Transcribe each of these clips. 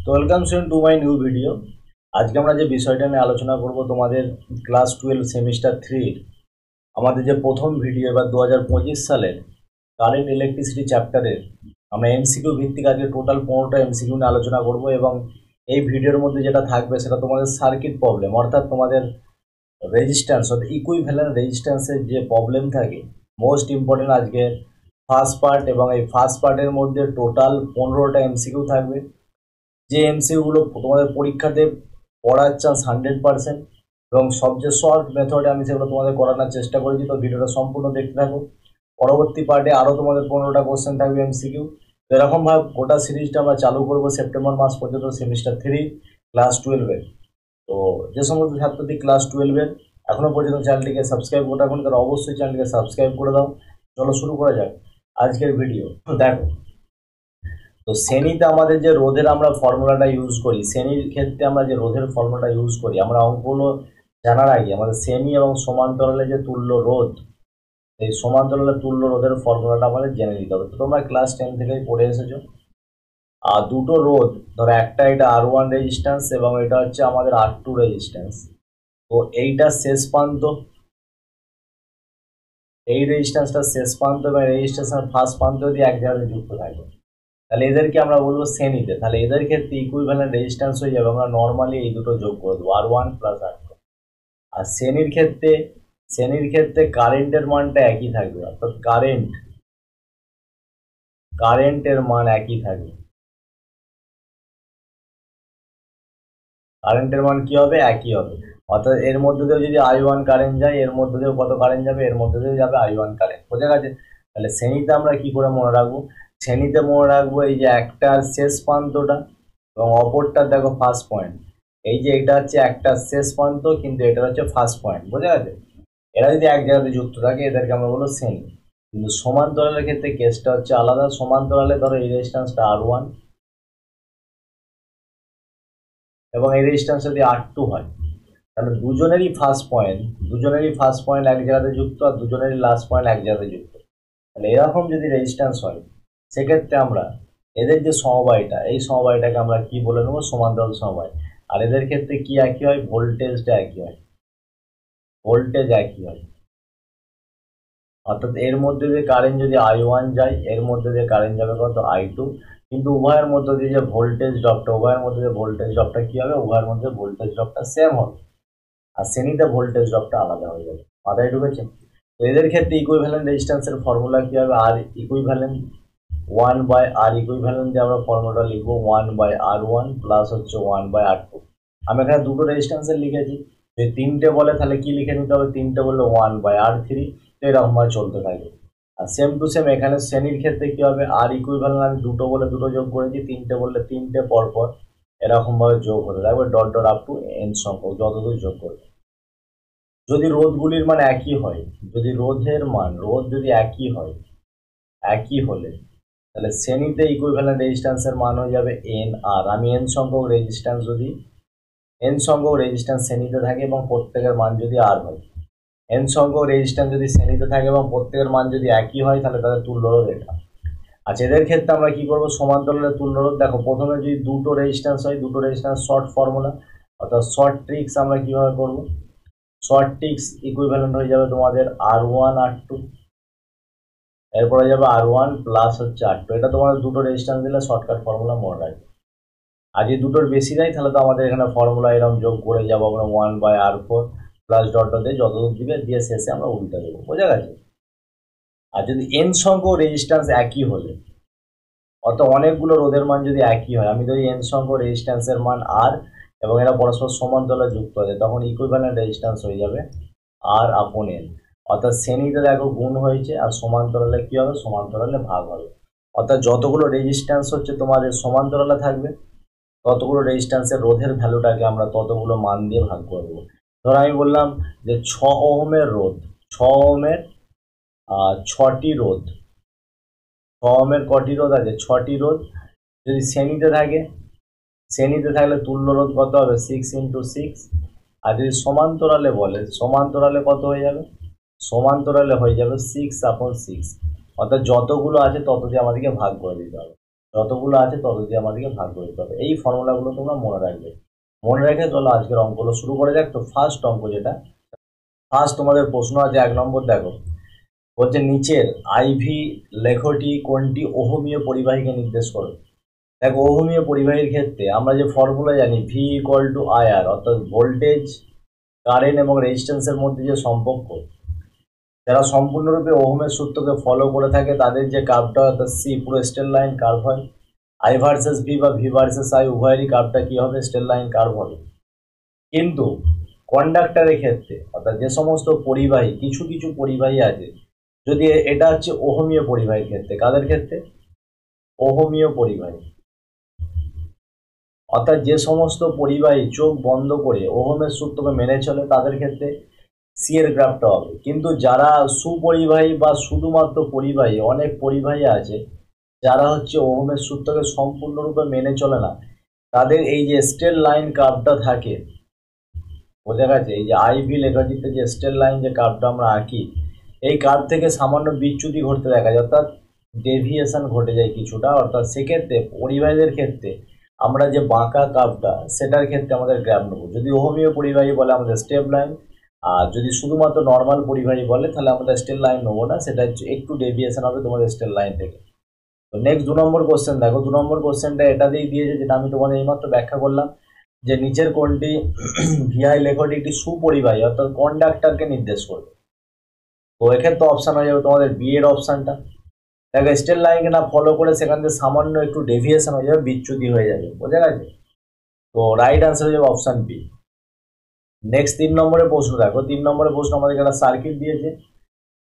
তো welcome to my new video. আজকে আমরা যে বিষয়টা নিয়ে আলোচনা করব তোমাদের ক্লাস 12 সেমিস্টার 3 আমাদের যে প্রথম ভিডিও এবার 2025 সালের কারেন্ট ইলেকট্রিসিটি চ্যাপ্টারের আমরা এমসিকিউ ভিত্তিক আজকে টোটাল 15টা এমসিকিউ নিয়ে আলোচনা করব এবং এই ভিডিওর মধ্যে যেটা থাকবে সেটা তোমাদের সার্কিট প্রবলেম, অর্থাৎ তোমাদের রেজিস্ট্যান্স অর্থাৎ ইকুইভ্যালেন্ট রেজিস্ট্যান্সের যে প্রবলেম থাকে মোস্ট ইম্পর্টেন্ট আজকে ফার্স্ট পার্ট, এবং এই ফার্স্ট পার্টের মধ্যে টোটাল 15টা এমসিকিউ থাকবে। যে এমসিকিউগুলো তোমাদের পরীক্ষাতে পড়ার চান্স 100% এবং সবচেয়ে শর্ট মেথডে আমি সেগুলো তোমাদের করানোর চেষ্টা করেছি। তো ভিডিওটা সম্পূর্ণ দেখতে থাকো। পরবর্তী পার্টে আরও তোমাদের 15টা কোশ্চেন থাকবে এমসিকিউ। তো এরকমভাবে গোটা সিরিজটা আমরা চালু করবো সেপ্টেম্বর মাস পর্যন্ত সেমিস্টার 3 ক্লাস 12-এর। তো যে সমস্ত ছাত্রটি ক্লাস 12-এর এখনও পর্যন্ত চ্যানেলটিকে সাবস্ক্রাইব করে রাখুন, তারা অবশ্যই চ্যানেলটিকে সাবস্ক্রাইব করে দাও। চলো শুরু করা যাক আজকের ভিডিও। দেখো, তো শ্রেণীতে আমাদের যে রোধের আমরা ফর্মুলাটা ইউজ করি, শ্রেণীর ক্ষেত্রে আমরা যে রোধের ফর্মুলাটা ইউজ করি, আমরা অঙ্কগুলো জানার আগে আমাদের শ্রেণী এবং সমান্তরালে যে তুল্য রোধ, এই সমান্তরালে তুল্য রোধের ফর্মুলাটা আমাদের জেনে নিতে হবে। তো তোমরা ক্লাস 10 থেকেই পড়ে এসেছো। আর দুটো রোধ, ধরো একটা এটা R1 রেজিস্ট্যান্স এবং এটা হচ্ছে আমাদের R2 রেজিস্ট্যান্স। তো এইটা শেষ প্রান্ত, এই রেজিস্ট্যান্সটা শেষ প্রান্ত এবং রেজিস্ট্যান্সের ফার্স্ট প্রান্ত যদি এক জায়গায় যুক্ত থাকে, তাহলে এদেরকে আমরা বলবো শ্রেণীতে। তাহলে এদের ক্ষেত্রে ইকুইভ্যালেন্ট রেজিস্ট্যান্স হয়ে যাবে, আমরা নর্মালি এই দুটো যোগ করে দেবো R1 প্লাস R2। আর শ্রেণীর ক্ষেত্রে কারেন্টের মানটা একই থাকবে, অর্থাৎ কারেন্টের মান একই থাকবে। কারেন্টের মান কি হবে? একই হবে। অর্থাৎ এর মধ্যে দিয়েও যদি I1 কারেন্ট যায়, এর মধ্যে দিয়েও কত কারেন্ট যাবে? এর মধ্যে দিয়েও যাবে I1 কারেন্ট। বোঝা গেছে? তাহলে শ্রেণীতে আমরা কি করে মনে রাখবো? শ্রেণীতে মনে রাখবো এই যে একটা শেষ প্রান্তটা এবং অপরটা দেখো ফার্স্ট পয়েন্ট। এই যে এটা হচ্ছে একটা শেষ প্রান্ত, কিন্তু এটা হচ্ছে ফার্স্ট পয়েন্ট। বোঝা গেছে? এরা যদি এক জায়গাতে যুক্ত থাকে এদেরকে আমরা বলবো শ্রেণী। কিন্তু সমান্তরালের ক্ষেত্রে কেসটা হচ্ছে আলাদা। সমান্তরালে ধরো এই রেজিস্ট্যান্সটা R1 এবং এই রেজিস্ট্যান্স যদি R2 হয়, তাহলে দুজনেরই ফার্স্ট পয়েন্ট এক জায়গাতে যুক্ত আর দুজনেরই লাস্ট পয়েন্ট এক জায়গাতে যুক্ত। তাহলে এরকম যদি রেজিস্ট্যান্স হয়, সেক্ষেত্রে আমরা এদের যে সমবায়টা, এই সমবায়টাকে আমরা কি বলে নেবো? সমান্তরাল সমবায়। আর এদের ক্ষেত্রে কি একই হয়? ভোল্টেজটা একই হয়, ভোল্টেজ একই হয়। অর্থাৎ এর মধ্যে দিয়ে কারেন্ট যদি I1 যায়, এর মধ্যে দিয়ে কারেন্ট যাবে কত? I2। কিন্তু উভয়ের মধ্যে দিয়ে যে ভোল্টেজ ড্রপটা কি হবে? উভয়ের মধ্যে ভোল্টেজ ড্রপটা সেম হবে। আর শ্রেণীতে ভোল্টেজ ড্রপটা আলাদা হয়ে যাবে। মাথায় ঢুকেছে? তো এদের ক্ষেত্রে ইকুইভ্যালেন্ট রেজিস্ট্যান্সের ফর্মুলা কি হবে? আর ইকুইভ্যালেন্ট 1/R ইকুইভ্যালেন্ট দিয়ে আমরা ফর্মুলাটা লিখবো 1/R1 প্লাস হচ্ছে 1/R2। আমি এখানে দুটো রেজিস্ট্যান্সের লিখেছি। যদি তিনটে বলে তাহলে কি লিখে নিতে হবে? তিনটে বললে 1/R3। তো এরকমভাবে চলতে থাকে। আর সেম টু সেম এখানে শ্রেণীর ক্ষেত্রে কি হবে? আর ইকুইভ্যালেন্ট আমি দুটো বলে দুটো যোগ করেছি, তিনটে বললে তিনটে পরপর এরকমভাবে যোগ হতে থাকবে, dot dot up to N সংখ্যক যতদূর যোগ করবে। যদি রোধগুলির মান একই হয়, যদি রোধ যদি একই হলে তাহলে শ্রেণীতে ইকুইভ্যালেন্ট রেজিস্ট্যান্সের মান হয়ে যাবে এন আর। আমি এন সংখ্যক রেজিস্ট্যান্স শ্রেণীতে থাকে এবং প্রত্যেকের মান যদি আর হয়, এন সংখ্যক রেজিস্ট্যান্স যদি শ্রেণীতে থাকে এবং প্রত্যেকের মান যদি একই হয়, তাহলে তাদের তুল্যরোধ এটা। আচ্ছা, এদের ক্ষেত্রে আমরা কি করবো? সমান্তরালের তুল্যরোধ। দেখো, প্রথমে যদি দুটো রেজিস্ট্যান্স হয়, দুটো রেজিস্ট্যান্স শর্ট ফর্মুলা, অর্থাৎ শর্ট ট্রিক্স আমরা কিভাবে করবো? শর্ট ট্রিক্স ইকুইভ্যালেন্ট হয়ে যাবে তোমাদের R1 R2, এরপরে যাবে R1 প্লাস হচ্ছে R2। এটা তোমাদের দুটো রেজিস্ট্যান্স দিলে শর্টকাট ফর্মুলা মনে রাখবে। আর যদি দুটোর বেশি দেয় তাহলে তো আমাদের এখানে ফর্মুলা এরকম যোগ করে যাবো আমরা 1/R4 প্লাস ডট দিয়ে যতদূর দিবে দিয়ে শেষে আমরা উল্টা দেবো। বোঝা গেছে? আর যদি এন সংখ্যক রেজিস্ট্যান্স একই হলে, অর্থাৎ অনেকগুলো রোধের মান যদি একই হয়, আমি যদি এন সংখ্যক রেজিস্ট্যান্সের মান আর এবং এরা পরস্পর সমান্তরালে যুক্ত আছে, তখন ইকুইভ্যালেন্ট রেজিস্ট্যান্স হয়ে যাবে আর আপন এন। অর্থাৎ শ্রেণীতে দেখো গুণ হয়েছে আর সমান্তরালে কি হবে? সমান্তরালে ভাগ হবে। অর্থাৎ যতগুলো রেজিস্ট্যান্স হচ্ছে তোমাদের সমান্তরালে থাকবে, ততগুলো রেজিস্ট্যান্সের রোধের ভ্যালুটাকে আমরা ততগুলো মান দিয়ে ভাগ করে দেবো। ধরো আমি বললাম যে 6 ওহমের রোধ, 6 ওহমের 6টি রোধ, 6 ওহমের কটি রোধ আছে? 6টি রোধ। যদি শ্রেণীতে থাকলে তুল্য রোধ কত হবে? 6 × 6। আর যদি সমান্তরালে বলে, সমান্তরালে কত হয়ে যাবে? সমান্তরালে হয়ে যাবে 6/6। অর্থাৎ যতগুলো আছে তত দিয়ে আমাদেরকে ভাগ করে দিতে হবে। যতগুলো আছে তত দিয়ে আমাদেরকে ভাগ করতে হবে। এই ফর্মুলাগুলো তোমরা মনে রাখবে। মনে রেখে চলো আজকের অঙ্কগুলো শুরু করে যাক। তো ফার্স্ট অঙ্ক যেটা, ফার্স্ট তোমাদের প্রশ্ন আছে 1 নম্বর। দেখো বলছে নিচের আইভি লেখটি কোনটি ওহমীয় পরিবাহীকে নির্দেশ করে। দেখো ওহমীয় পরিবাহীর ক্ষেত্রে আমরা যে ফর্মুলা জানি ভি ইকুয়াল টু আইআর, অর্থাৎ ভোল্টেজ, কারেন্ট এবং রেজিস্ট্যান্সের মধ্যে যে সম্পর্ক, যারা সম্পূর্ণরূপে ওহমের সূত্রকে ফলো করে থাকে তাদের যে কার্ভটা অর্থাৎ সি পুরো স্ট্রেট লাইন কার্ভ হয়। আই ভার্সেস ভি বা ভি ভার্সেস আই উভয়েরই কার্ভটা কি হবে, স্ট্রেট লাইন কার্ভ হবে। কিন্তু কন্ডাক্টরের ক্ষেত্রে অর্থাৎ যে সমস্ত পরিবাহী, কিছু কিছু পরিবাহী আছে, যদি এটা হচ্ছে ওহমীয় পরিবাহীর ক্ষেত্রে, কাদের ক্ষেত্রে, ওহমীয় পরিবাহী, অর্থাৎ যে সমস্ত পরিবাহী চোখ বন্ধ করে ওহমের সূত্রকে মেনে চলে তাদের ক্ষেত্রে সি এর গ্রাফটা হবে। কিন্তু যারা সুপরিবাহী বা শুধুমাত্র পরিবাহী, অনেক পরিবাহী আছে যারা হচ্ছে ওহমের সূত্রকে সম্পূর্ণরূপে মেনে চলে না, তাদের এই যে স্ট্রেট লাইন কার্ভটা থাকে, বোঝা গেছে, এই যে আইভি লেখাটিতে যে স্ট্রেট লাইন যে কার্ভটা আমরা আঁকি, এই কার্ভ থেকে সামান্য বিচ্যুতি ঘটতে দেখা যায়, অর্থাৎ ডেভিয়েশন ঘটে যায় কিছুটা। অর্থাৎ সেক্ষেত্রে পরিবাহীদের ক্ষেত্রে আমরা যে বাঁকা কার্ভটা সেটার ক্ষেত্রে আমাদের গ্রাফ নেবো। যদি ওহমীয় পরিবাহী বলে আমাদের স্টেপ লাইন, আর যদি শুধুমাত্র নর্মাল পরিবাহী বলে তাহলে আমাদের স্ট্রেট লাইন নেবো না, সেটা একটু ডেভিয়েশন হবে তোমাদের স্ট্রেট লাইন থেকে। তো নেক্সট 2 নম্বর কোশ্চেন দেখো, 2 নম্বর কোশ্চেনটা এটা দিয়েই দিয়েছে যেটা আমি তোমাদের এইমাত্র ব্যাখ্যা করলাম, যে নিচের কোনটি ভিআই লেখটি একটি সুপরিবাহী অর্থাৎ কন্ডাক্টরকে নির্দেশ করবে। তো এক্ষেত্রে অপশান হয়ে যাবে তোমাদের বি এর অপশানটা। দেখো স্ট্রেট লাইনকে না ফলো করে সেখান থেকে সামান্য একটু ডেভিয়েশন হয়ে যাবে, বিচ্যুতি হয়ে যাবে, বোঝা গেছে। তো রাইট আনসার হয়ে যাবে অপশান বি। নেক্সট 3 নম্বরের প্রশ্ন দেখো, 3 নম্বরের প্রশ্ন আমাদেরকে একটা সার্কিট দিয়েছে।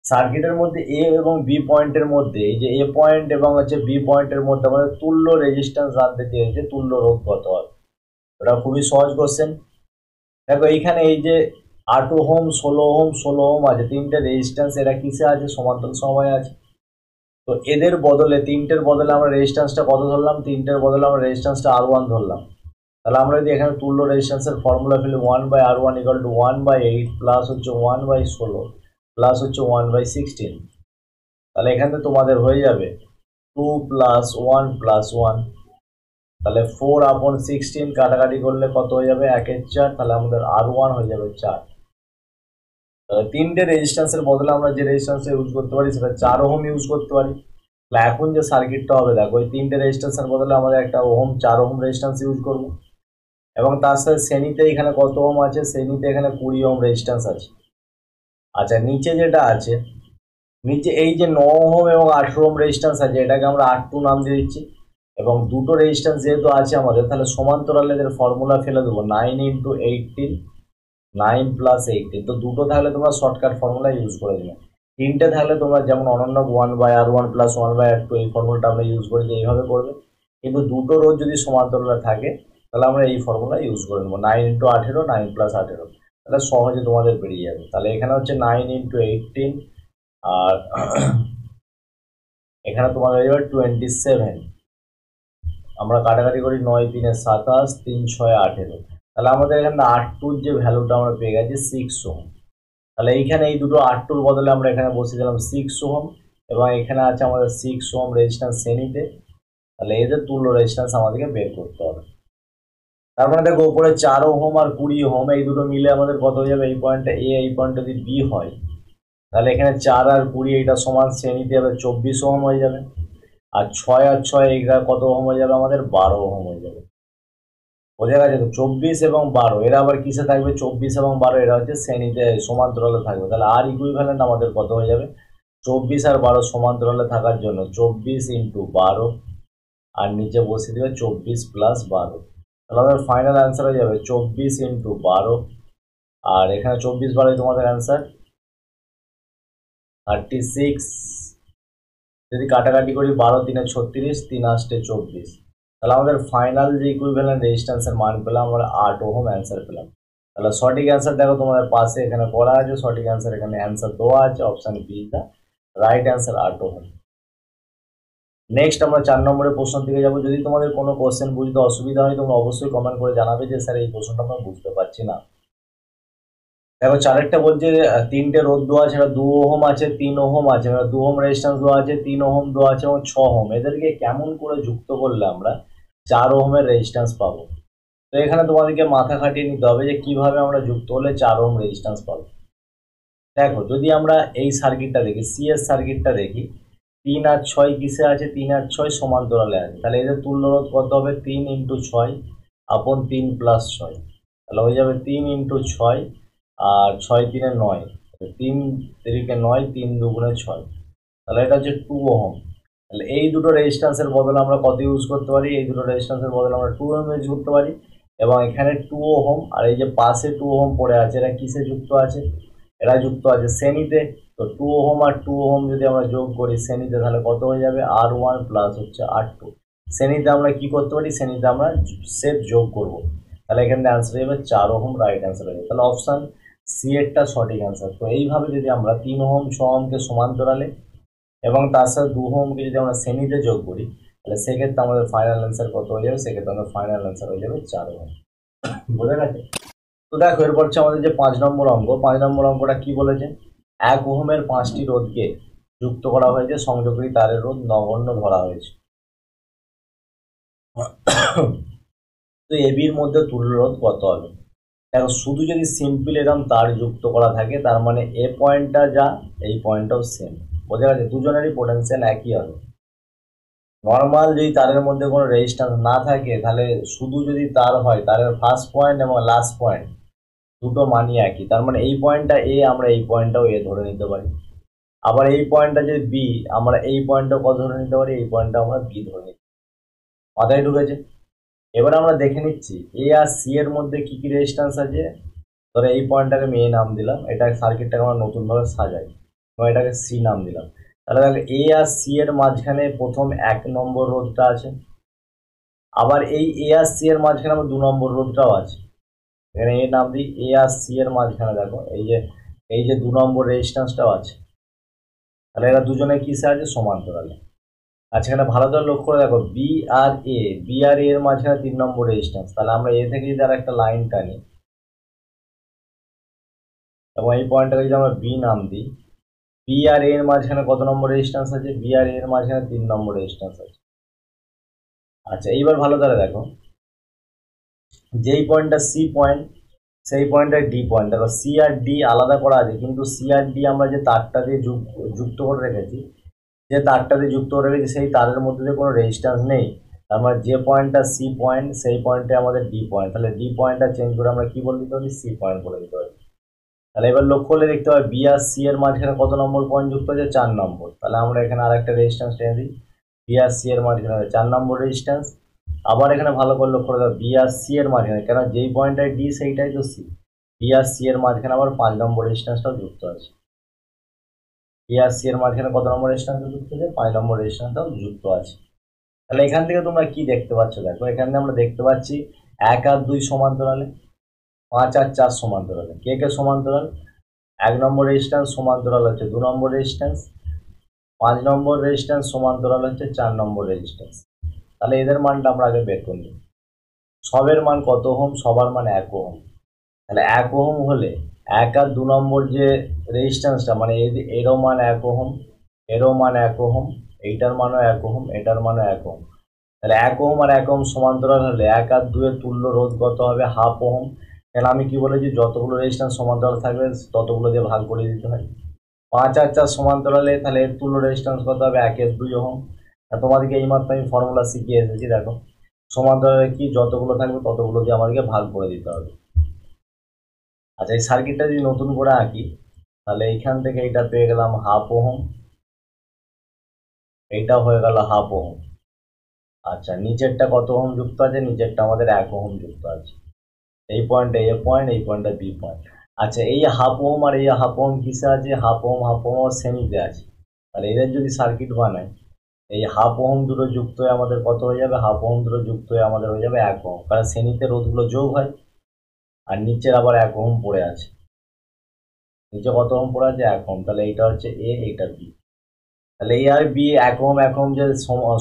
সার্কিটের মধ্যে এ এবং বি পয়েন্টের মধ্যে, এই যে এ পয়েন্ট এবং হচ্ছে বি পয়েন্টের মধ্যে আমাদের তুল্য রেজিস্ট্যান্স জানতে চেয়েছে, তুল্য রোধ কত হবে। এটা খুবই সহজ কোশ্চেন। দেখো এইখানে এই যে 8 ওহম, 16 ওহম, 16 ওহম আছে, তিনটে রেজিস্ট্যান্স, এরা কিসে আছে, সমান্তরাল সময়ে আছে। তো এদের বদলে, তিনটের বদলে আমরা রেজিস্ট্যান্সটা কত ধরলাম, তিনটের বদলে আমরা রেজিস্ট্যান্সটা R1 ধরলাম। তাহলে আমরা যদি এখানে তুল্য রেজিস্ট্যান্সের ফর্মুলা ফেলি 1/R1 ইকুয়াল টু 1/8 প্লাস হচ্ছে 1/16 প্লাস হচ্ছে 1/16, তাহলে এখানে তোমাদের হয়ে যাবে 2 প্লাস 1 প্লাস 1, তাহলে 4/16 কাটাকাটি করলে কত হয়ে যাবে, 1/4, তাহলে আমাদের R1 হয়ে যাবে 4। তাহলে তিনটে রেজিস্ট্যান্সের বদলে আমরা যে রেজিস্ট্যান্সটা ইউজ করতে পারি সেটা 4 ওহম ইউজ করতে পারি। তাহলে এখন যে সার্কিটটা হবে দেখো, ওই তিনটে রেজিস্ট্যান্সের বদলে আমাদের একটা ওহম 4 ওহম রেজিস্ট্যান্স ইউজ করবো, এবং তার সাথে শ্রেণীতে এখানে কত ওহম আছে, শ্রেণীতে এখানে 20 ওহম রেজিস্ট্যান্স আছে। আচ্ছা নিচে যেটা আছে, নিচে এই যে 9 ওহম এবং 18 ওহম রেজিস্ট্যান্স আছে, এটাকে আমরা R2 নাম দিয়ে দিচ্ছি। এবং দুটো রেজিস্ট্যান্স যেহেতু আছে আমাদের, তাহলে সমান্তরালে এদের ফর্মুলা ফেলে দেবো 9 × 18, 9 + 18। তো দুটো থাকলে তোমরা শর্টকাট ফর্মুলা ইউজ করে দেবে। তিনটে থাকলে তোমরা যেমন অনন্য 1/R1 + 1/R2 এই ফর্মুলাটা আমরা ইউজ করি, যে এইভাবে করবে। কিন্তু দুটো রোধ যদি সমান্তরালে থাকে তাহলে আমরা এই ফর্মুলা ইউজ করে নেবো, 9 × 18, 9 + 18, তাহলে সহজে তোমাদের বেরিয়ে যাবে। তাহলে এখানে হচ্ছে 9 × 18, আর এখানে তোমার হয়ে যাবে 27। আমরা কাটাকাটি করি, 9 × 3 = 27, 3 × 6 = 18, তাহলে আমাদের এখানে R2 যে ভ্যালুটা আমরা পেয়ে গেছি 6 ওহম। তাহলে এইখানে এই দুটো R2 বদলে আমরা এখানে বসে দিলাম 6 ওহম, এবং এখানে আছে আমাদের 6 ওহম রেজিস্ট্যান্স শ্রেণীতে। তাহলে এদের তুল্য রেজিস্ট্যান্স আমাদেরকে বের করতে হবে। তার মানে দেখো উপরে 4 ওহম আর 20 ওহম এই দুটো মিলে আমাদের কত হয়ে যাবে, এই পয়েন্টটা এ, এই পয়েন্টটা যদি বি হয়, তাহলে এখানে 4 আর 20 এটা সমান, শ্রেণীতে যাবে 24 ওহম হয়ে যাবে। আর 6 আর 6 এইটা কত ওহম হয়ে যাবে, আমাদের 12 ওহম হয়ে যাবে। বোঝা গেছে তো, 24 এবং 12 এরা আবার কিসে থাকবে, 24 এবং 12 এরা হচ্ছে শ্রেণীতে সমান্তরালে থাকবে। তাহলে আর ইকুইভ্যালেন্ট আমাদের কত হয়ে যাবে, 24 আর 12 সমান্তরালে থাকার জন্য 24 × 12, আর নিচে বসে দেবে 24 + 12। তাহলে আমাদের ফাইনাল অ্যান্সার হয়ে যাবে 24 × 12, আর এখানে 24 12 তোমাদের অ্যান্সার 36। যদি কাটাকাটি করি 12 × 3 = 36, 3 × 8 = 24, তাহলে আমাদের ফাইনাল যে ইকুইভ্যালেন্ট রেজিস্ট্যান্সের মান পেলাম আমরা 8 ওহম অ্যান্সার পেলাম। তাহলে সঠিক অ্যান্সার দেখো তোমাদের পাশে এখানে করা আছে, সঠিক অ্যান্সার এখানে অ্যান্সার দেওয়া আছে, option b is the right answer, 8 ohm. Next আমরা 4 নম্বরের প্রশ্ন দিকে যাব। যদি তোমাদের কোনো কোশ্চেন বুঝতে অসুবিধা হয় তোমরা অবশ্যই কমেন্ট করে জানাবে যে স্যার এই প্রশ্নটা আমরা বুঝতে পারছি না। দেখো চারেরটা বলছে তিনটে রোধ দেওয়া আছে, 2 ওহম আছে, 3 ওহম আছে, 2 ওহম রেজিস্ট্যান্স দেওয়া আছে, 3 ওহম দেওয়া আছে এবং 6 ওহম। এদেরকে কেমন করে যুক্ত করলে আমরা 4 ওহমের রেজিস্ট্যান্স পাবো? তো এখানে তোমাদেরকে মাথা খাটিয়ে নিতে হবে যে কিভাবে আমরা যুক্ত হলে 4 ওহম রেজিস্ট্যান্স পাবো। দেখো যদি আমরা এই সার্কিটটা দেখি, সি এর সার্কিটটা দেখি, 3 আর 6 কিসে আছে? 3 আর 6 সমান্তরালে আছে। তাহলে এদের তুল্য রোধ কত হবে? 3 × 6 আপন 3 + 6। তাহলে হয়ে যাবে 3 × 6 আর 6 × 3 = 9, 3 × 3 = 9, 3 × 2 = 6। তাহলে এটা হচ্ছে 2 ওহম। তাহলে এই দুটো রেজিস্ট্যান্সের বদলে আমরা কত ইউজ করতে পারি? এই দুটো রেজিস্ট্যান্সের বদলে আমরা 2 ওহম ইউজ করতে পারি। এবং এখানে 2 ওহম আর এই যে পাশে 2 ওহম পড়ে আছে, এরা কিসে যুক্ত আছে? এরা যুক্ত আছে শ্রেণীতে। তো 2 ওহম আর 2 ওহম যদি আমরা যোগ করি শ্রেণীতে, তাহলে কত হয়ে যাবে? R1 প্লাস হচ্ছে R2। শ্রেণীতে আমরা কি করতে পারি? শ্রেণীতে আমরা সেট যোগ করব। তাহলে এখানে অ্যান্সার হয়ে যাবে 4 ওহম, রাইট অ্যান্সার হয়ে যাবে। তাহলে অপশান সি এরটা সঠিক অ্যান্সার। তো এইভাবে যদি আমরা 3 ওহম 6 ওহমকে সমান্তরালে এবং তার সাথে 2 ওহমকে যদি আমরা শ্রেণীতে যোগ করি, তাহলে সেক্ষেত্রে আমাদের ফাইনাল অ্যান্সার কত হয়ে যাবে? সেক্ষেত্রে আমাদের ফাইনাল অ্যান্সার হয়ে যাবে 4 ওহম। বোঝা গেছে? তো দেখো এরপর হচ্ছে আমাদের যে 5 নম্বর অঙ্ক। 5 নম্বর অঙ্কটা কি বলেছে? 1 ওহমের 5টি রোধকে যুক্ত করা হয়েছে, সংযোগকারী তারের রোধ নগণ্য ধরা হয়েছে। তো এবির মধ্যে তুল্য রোধ কত হবে? দেখো শুধু যদি সিম্পল এরকম তার যুক্ত করা থাকে, তার মানে এ পয়েন্টটা যা, এই পয়েন্টটাও সেম। বোঝা গেছে? দুজনেরই পোটেনশিয়াল একই হবে। নর্মাল যদি তারের মধ্যে কোনো রেজিস্ট্যান্স না থাকে, তাহলে শুধু যদি তার হয়, তারের ফার্স্ট পয়েন্ট এবং লাস্ট পয়েন্ট দুটো মানই একই। তার মানে এই পয়েন্টটা এ, আমরা এই পয়েন্টটাও এ ধরে নিতে পারি। আবার এই পয়েন্টটা যদি বি, আমরা এই পয়েন্টটাও কত ধরে নিতে পারি? এই পয়েন্টটা আমরা বি ধরে নিতে পারি। মাথায় ঢুকেছে? এবার আমরা দেখে নিচ্ছি এ আর সি এর মধ্যে কি কি রেজিস্ট্যান্স আছে। ধরো এই পয়েন্টটাকে আমি এ নাম দিলাম, এটা সার্কিটটাকে আমরা নতুনভাবে সাজাই এবং এটাকে সি নাম দিলাম। তাহলে দেখো এ আর সি এর মাঝখানে প্রথম 1 নম্বর রোধটা আছে। আবার এই এ আর সি এর মাঝখানে আমার 2 নম্বর রোধটাও আছে। এখানে এ নাম দিই, এ আর সি এর মাঝখানে দেখো এই যে 2 নম্বর রেজিস্ট্যান্সটাও আছে। তাহলে এরা দুজনে কিসে আছে? সমান্তরালে। আচ্ছা এখানে ভালো করে লক্ষ্য করে দেখো, বি আর এ এর মাঝখানে 3 নম্বর রেজিস্ট্যান্স। তাহলে আমরা এ থেকে যদি আর একটা লাইন টানি এবং এই পয়েন্টটাকে যদি আমরা বি নাম দিই, বি আর এর মাঝখানে কত নম্বর রেজিস্ট্যান্স আছে? বি আর এর মাঝখানে 3 নম্বর রেজিস্ট্যান্স আছে। আচ্ছা এইবার ভালো করে দেখো, যেই পয়েন্টটা সি পয়েন্ট, সেই পয়েন্টটা ডি পয়েন্ট। দেখো সি আর ডি আলাদা করা আছে, কিন্তু সি আর ডি আমরা যে তারটা দিয়ে যুক্ত করে রেখেছি, যে তারটা দিয়ে যুক্ত করে রেখেছি সেই তারের মধ্যে যে কোনো রেজিস্ট্যান্স নেই। তার মানে যে পয়েন্টটা সি পয়েন্ট, সেই পয়েন্টে আমাদের ডি পয়েন্ট। তাহলে ডি পয়েন্টটা চেঞ্জ করে আমরা কি বলে দিতে পারি? সি পয়েন্ট বলে দিতে পারি। তাহলে এবার লক্ষ্য করলে দেখতে পাই বি আর সি এর মাঝখানে কত নম্বর পয়েন্ট যুক্ত আছে? 4 নম্বর। তাহলে আমরা এখানে আর একটা রেজিস্ট্যান্স টেনে দিই, বি আর সি এর মাঝখানে 4 নম্বর রেজিস্ট্যান্স। আবার এখানে ভালো করে লক্ষ্য করে দাও, বি আর সি এর মাঝখানে, কেন যেই পয়েন্টটায় ডি সেইটাই তো সি, বি আর সি এর মাঝখানে আবার 5 নম্বর রেজিস্ট্যান্সটাও যুক্ত আছে। বি আর সি এর মাঝখানে কত নম্বর রেজিস্ট্যান্সটা যুক্ত আছে? 5 নম্বর রেজিস্ট্যান্সটাও যুক্ত আছে। তাহলে এখান থেকে তোমরা কি দেখতে পাচ্ছ? দেখো এখানে আমরা দেখতে পাচ্ছি 1 আর 2 সমান্তরালে, 5 আর 4 সমান্তরালে। কে কে সমান্তরাল? 1 নম্বর রেজিস্ট্যান্স সমান্তরাল হচ্ছে 2 নম্বর রেজিস্ট্যান্স, 5 নম্বর রেজিস্ট্যান্স সমান্তরাল হচ্ছে 4 নম্বর রেজিস্ট্যান্স। তাহলে এদের মানটা আমরা আগে বের করে নিই। সবের মান কত ওহম? সবার মান 1 ওহম। তাহলে 1 ওহম হলে 1 আর 2 নম্বর যে রেজিস্ট্যান্সটা, মানে এরও মান 1 ওহম, এরও মান 1 ওহম, এইটার মানও 1 ওহম, এটার মানও 1 ওহম। তাহলে 1 ওহম আর 1 ওহম সমান্তরাল হলে 1 আর 2 এর তুল্য রোধ কত হবে? Half ohm. তাহলে আমি কি বলেছি? যতগুলো রেজিস্ট্যান্স সমান্তরাল থাকবে ততগুলো দিয়ে ভাগ করে দিতে হয়। 5 আর 4 সমান্তরালে, তাহলে এর তুল্য রেজিস্ট্যান্স কত হবে? 1 এর 2 ওহম। তোমাদেরকে এইমাত্র আমি ফর্মুলা শিখিয়ে এসেছি, দেখো সমান্তরালে কি যতগুলো থাকবে ততগুলো দিয়ে আমাদেরকে ভাগ করে দিতে হবে। আচ্ছা এই সার্কিটটা যদি নতুন করে আঁকি, তাহলে এইখান থেকে এটা পেয়ে গেলাম হাফ ওহম, এইটা হয়ে গেল হাফ ওহম। আচ্ছা নিচেরটা কত ওহম যুক্ত আছে? নিচেরটা আমাদের 1 ওহম যুক্ত আছে। এই পয়েন্টটা এ পয়েন্ট, এই পয়েন্টটা বি পয়েন্ট। আচ্ছা এই হাফ ওহম আর এই হাফ ওহম কিসে আছে? হাফ ওহম শ্রেণীতে আছে। তাহলে এদের যদি সার্কিট বানায়, এই হাফ ওহম দুটো যুক্ত হয়ে আমাদের কত হয়ে যাবে? হাফ ওহম দুটো যুক্ত হয়ে আমাদের হয়ে যাবে 1 ওহম, কারণ শ্রেণীতে রোধগুলো যোগ হয় আর নিচের আবার 1 ওহম পড়ে আছে। নিচে কত ওহম পড়ে আছে? 1 ওহম। তাহলে এইটা হচ্ছে এ, এইটা বি। তাহলে এ আর বি 1 ওহম 1 ওহম যে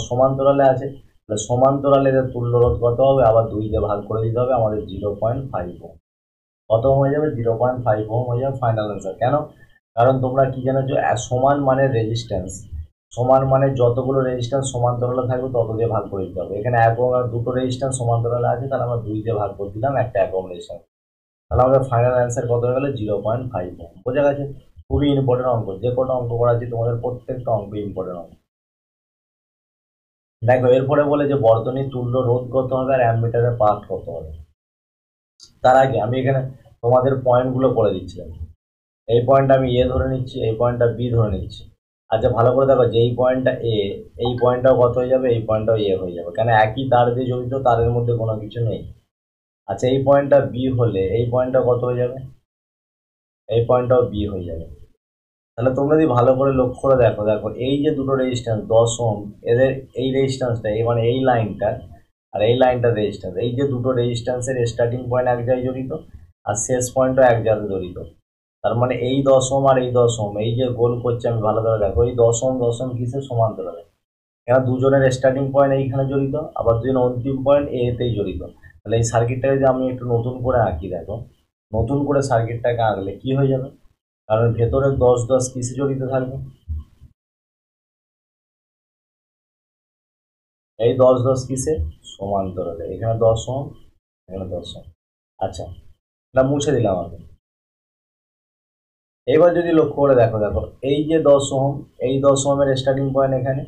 সমান্তরালে আছে, তাহলে সমান্তরালে এদের তুল্য রোধ কত হবে? আবার 2 দিয়ে ভাগ করে দিতে হবে, আমাদের 0.5 ওহম। কত হয়ে যাবে 0.5 ওহম হয়ে যাবে ফাইনাল অ্যান্সার। কেন? কারণ তোমরা কি জানো যে সমান মানের রেজিস্ট্যান্স, সমান মানের যতগুলো রেজিস্ট্যান্স সমান্তরালে থাকবে তত দিয়ে ভাগ করে দিতে হবে। এখানে 1 ওহম আর দুটো রেজিস্ট্যান্স সমান্তরালে আছে, তাহলে আমরা 2 দিয়ে ভাগ করে দিলাম একটা 1 ওহম রেজিস্ট্যান্স। তাহলে আমাদের ফাইনাল অ্যান্সার কত হয়ে গেল 0.5 ওহম। বোঝা গেছে? খুবই ইম্পর্টেন্ট অঙ্ক, যে কটা অঙ্ক করা আছে তোমাদের প্রত্যেকটা অঙ্ক ইম্পর্টেন্ট অঙ্ক। দেখো এরপরে বলে যে বর্তনীর তুল্য রোধ কত হবে আর অ্যামমিটারের পাঠ কত হবে। তার আগে আমি এখানে তোমাদের পয়েন্টগুলো করে দিচ্ছিলাম। এই পয়েন্টটা আমি এ ধরে নিচ্ছি, এই পয়েন্টটা বি ধরে নিচ্ছি। আচ্ছা ভালো করে দেখো, যেই পয়েন্টটা এ, এই পয়েন্টটাও কত হয়ে যাবে, এই পয়েন্টটাও এ হয়ে যাবে, কেন একই তার দিয়ে জড়িত, তারের মধ্যে কোনো কিছু নেই। আচ্ছা এই পয়েন্টটা বি হলে এই পয়েন্টটা কত হয়ে যাবে, এই পয়েন্টটাও বি হয়ে যাবে। তাহলে তোমরা যদি ভালো করে লক্ষ্য করে দেখো, দেখো এই যে দুটো রেজিস্ট্যান্স 10 ওহম, এদের এই রেজিস্ট্যান্সটা এই মানে এই লাইনটা আর এই লাইনটা রেজিস্ট্যান্স, এই যে দুটো রেজিস্ট্যান্সের স্টার্টিং পয়েন্ট এক জায়গায় জড়িত আর শেষ পয়েন্টও এক জায়গায় জড়িত। তার মানে এই 10 ওহম আর এই 10 ওহম, এই যে গোল করছে আমি ভালো করে দেখো, এই 10 ওহম 10 ওহম কিসের সমান্তরালে, কেন দুজনের স্টার্টিং পয়েন্ট এইখানে জড়িত, আবার দুজনের অন্তিম পয়েন্ট এতেই জড়িত। তাহলে এই সার্কিটটাকে যদি আমি একটু নতুন করে আঁকি, দেখো নতুন করে সার্কিটটাকে আঁকলে কি হয়ে যাবে, কারণ ভেতরে 10 কিসে জড়িত থাকবে, এই 10 কিসে সমান্তরালে, এখানে 10 ওহম এখানে 10 ওহম। আচ্ছা এটা মুছে দিলাম আমি। এবার যদি লক্ষ্য করে দেখো, দেখো এই যে 10 ওহম, এই 10 ওহমের স্টার্টিং পয়েন্ট এখানে,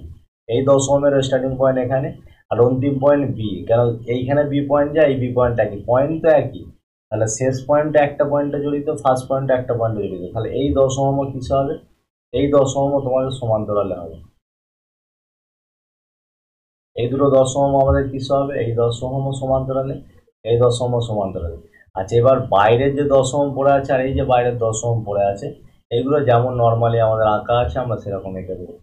এই 10 ওহমের স্টার্টিং পয়েন্ট এখানে, আর অন্তিম পয়েন্ট বি, কারণ এইখানে বি পয়েন্ট যায়, এই বি পয়েন্ট একই, পয়েন্ট তো একই, তাহলে শেষ পয়েন্টে একটা পয়েন্টে জড়িত, ফার্স্ট পয়েন্টে একটা পয়েন্টে জড়িত, তাহলে এই 10 ওহমও কিছু হবে, এই 10 ওহমও তোমাদের সমান্তরালে হবে, এই দুটো 10 ওহম আমাদের কিছু হবে, এই 10 ওহমও সমান্তরালে, এই 10 ওহমও সমান্তরালে। আচ্ছা এবার বাইরের যে 10 ওহম পড়ে আছে আর এই যে বাইরের 10 ওহম পড়ে আছে, এইগুলো যেমন নর্মালি আমাদের আঁকা আছে আমরা সেরকম এঁকে দেবো।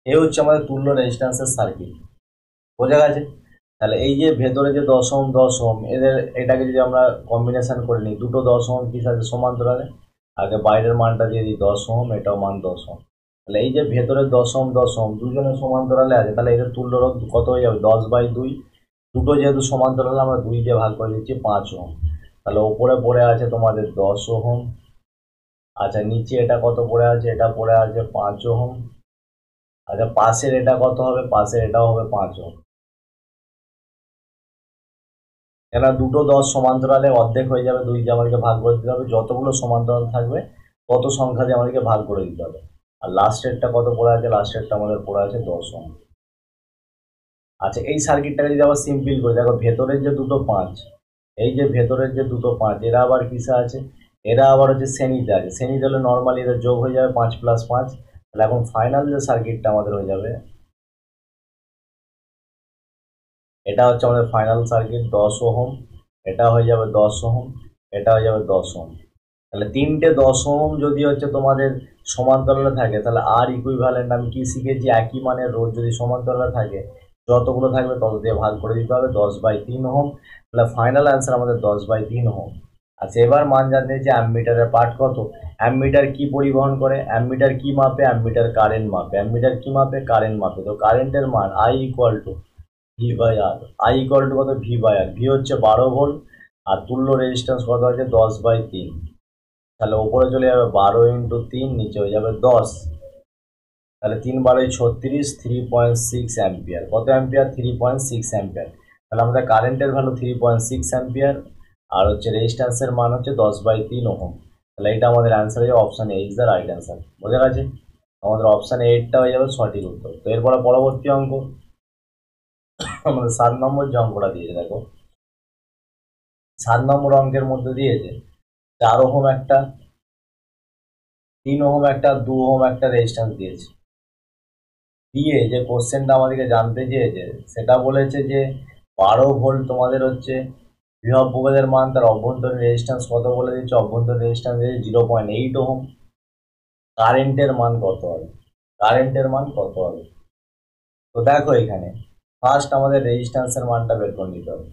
এই হচ্ছে আমাদের তুল্য রেজিস্ট্যান্সের সার্কিট। বোঝা গেছে? তাহলে এই যে ভেতরে যে 10 ওহম 10 ওহম, এদের এটাকে যদি আমরা কম্বিনেশন করে নিই, দুটো 10 ওহম কি সাথে সমান্তরালে, আগে বাইরের মানটা দিয়ে দিই 10 ওহম, এটাও মান 10 ওহম। তাহলে এই যে ভেতরে 10 ওহম 10 ওহম দুজনের সমান্তরালে আছে, তাহলে এদের তুল্য রোধ কত হয়ে যাবে 10/2। দুটো যেহেতু সমান্তরালে আমরা 2 দিয়ে ভাগ করে দিচ্ছি 5 ওহম। তাহলে ওপরে পড়ে আছে তোমাদের 10 ওহম। আচ্ছা নিচে এটা কত পড়ে আছে, এটা পড়ে আছে 5 ওহম। আচ্ছা পাশের এটা কত হবে, পাশের এটাও হবে 5 ওহম। কেন দুটো 10 সমান্তরালে অর্ধেক হয়ে যাবে, 2 দিয়ে আমাদেরকে ভাগ করে দিতে হবে, যতগুলো সমান্তরাল থাকবে তত সংখ্যা দিয়ে আমাদেরকে ভাগ করে দিতে হবে। আর লাস্টেরটা কত পড়ে আছে, লাস্টেরটা আমাদের পড়ে আছে 10 ওহম। আচ্ছা এই সার্কিটটাকে যদি আবার সিম্পল করি, দেখো ভেতরের যে দুটো 5, এই যে ভেতরের যে দুটো 5 এরা আবার কিসে আছে, এরা আবার হচ্ছে শ্রেণীতে আছে, শ্রেণীতে হলে নর্মালি এদের যোগ হয়ে যাবে 5 + 5। তাহলে এখন ফাইনাল যে সার্কিটটা আমাদের হয়ে যাবে, এটা হচ্ছে আমাদের ফাইনাল সার্কিট 10 ওহম, এটা হয়ে যাবে 10 ওহম, এটা হয়ে যাবে 10 ওহম। তাহলে তিনটে 10 ওহম যদি হচ্ছে তোমাদের সমান্তরালে থাকে, তাহলে আর ইকুইভ্যালেন্ট আমি কি শিখেছি, একই মানের রোধ যদি সমান্তরালে থাকে যতগুলো থাকবে তত দিয়ে ভাগ করে দিতে হবে 10/3 ওহম। তাহলে ফাইনাল অ্যান্সার আমাদের 10/3 ওহম। আচ্ছা এবার মান জানতে যে অ্যামমিটারের পার্ট কত। অ্যামমিটার কি পরিবহন করে, অ্যামমিটার কি মাপে, অ্যামমিটার কারেন্ট মাপে, অ্যামমিটার কি মাপে, কারেন্ট মাপে। তো কারেন্টের মান I = V/R, I = কত V/R, ভি হচ্ছে 12 ভোল্ট আর তুল্য রেজিস্ট্যান্স কত আছে 10/3। তাহলে ওপরে চলে যাবে 12 × 3, নিচে হয়ে যাবে 10, তাহলে 3 × 12 = 36, 3.6 অ্যাম্পিয়ার। কত অ্যাম্পিয়ার, 3.6 অ্যাম্পিয়ার। তাহলে আমাদের কারেন্টের ভ্যালু 3.6 অ্যাম্পিয়ার আর হচ্ছে রেজিস্ট্যান্সের মান হচ্ছে 10/3 ওহম। তাহলে এটা আমাদের অ্যান্সার হয়ে যাবে option A is the right answer. বোঝা গেছে? আমাদের অপশান এইটটা হয়ে যাবে সঠিক উত্তর। তো এরপরে পরবর্তী অঙ্ক আমাদের 7 নম্বর যে অঙ্কটা দিয়েছে, দেখো 7 নম্বর অঙ্কের মধ্যে দিয়েছে 4 ওহম একটা, 3 ওহম একটা, 2 ওহম একটা রেজিস্ট্যান্স দিয়েছে, দিয়ে যে কোশ্চেনটা আমাদেরকে জানতে চেয়েছে সেটা বলেছে যে 12 ভোল্ট তোমাদের হচ্ছে বিভব প্রভেদের মান, তার অভ্যন্তরীণ রেজিস্ট্যান্স কত বলে দিচ্ছে, অভ্যন্তরীণ রেজিস্ট্যান্স 0.8 ওহম। কারেন্টের মান কত হবে, কারেন্টের মান কত হবে। তো দেখো এখানে ফার্স্ট আমাদের রেজিস্ট্যান্সের মানটা বের করে নিতে হবে।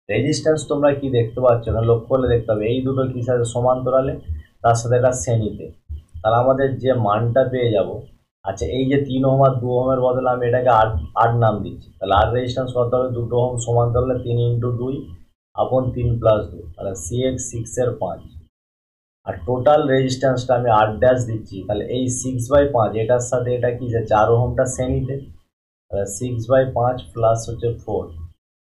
রেজিস্ট্যান্স তোমরা কি দেখতে পাচ্ছ না, লক্ষ্য করলে দেখতে হবে এই দুটো কি সাথে সমান্তরালে, তার সাথে একটা শ্রেণীতে। তাহলে আমাদের যে মানটা পেয়ে যাব আচ্ছা, এই যে 3 ওহম আর 2 ওহমের বদলে আমি এটাকে 8 নাম দিচ্ছি, তাহলে আর রেজিস্ট্যান্স কত হবে? 2 ওহম সমান্তরালে 3 ইন্টু 2 আপন 3 প্লাস 2, তাহলে সিএক্স 6 এর 5। আর টোটাল রেজিস্ট্যান্সটা আমি 8 ড্যাশ দিচ্ছি, তাহলে এই 6/5 এটার সাথে এটা কি যে 4 ওহমটা শ্রেণীতে, তাহলে 6/5 প্লাস হচ্ছে 4,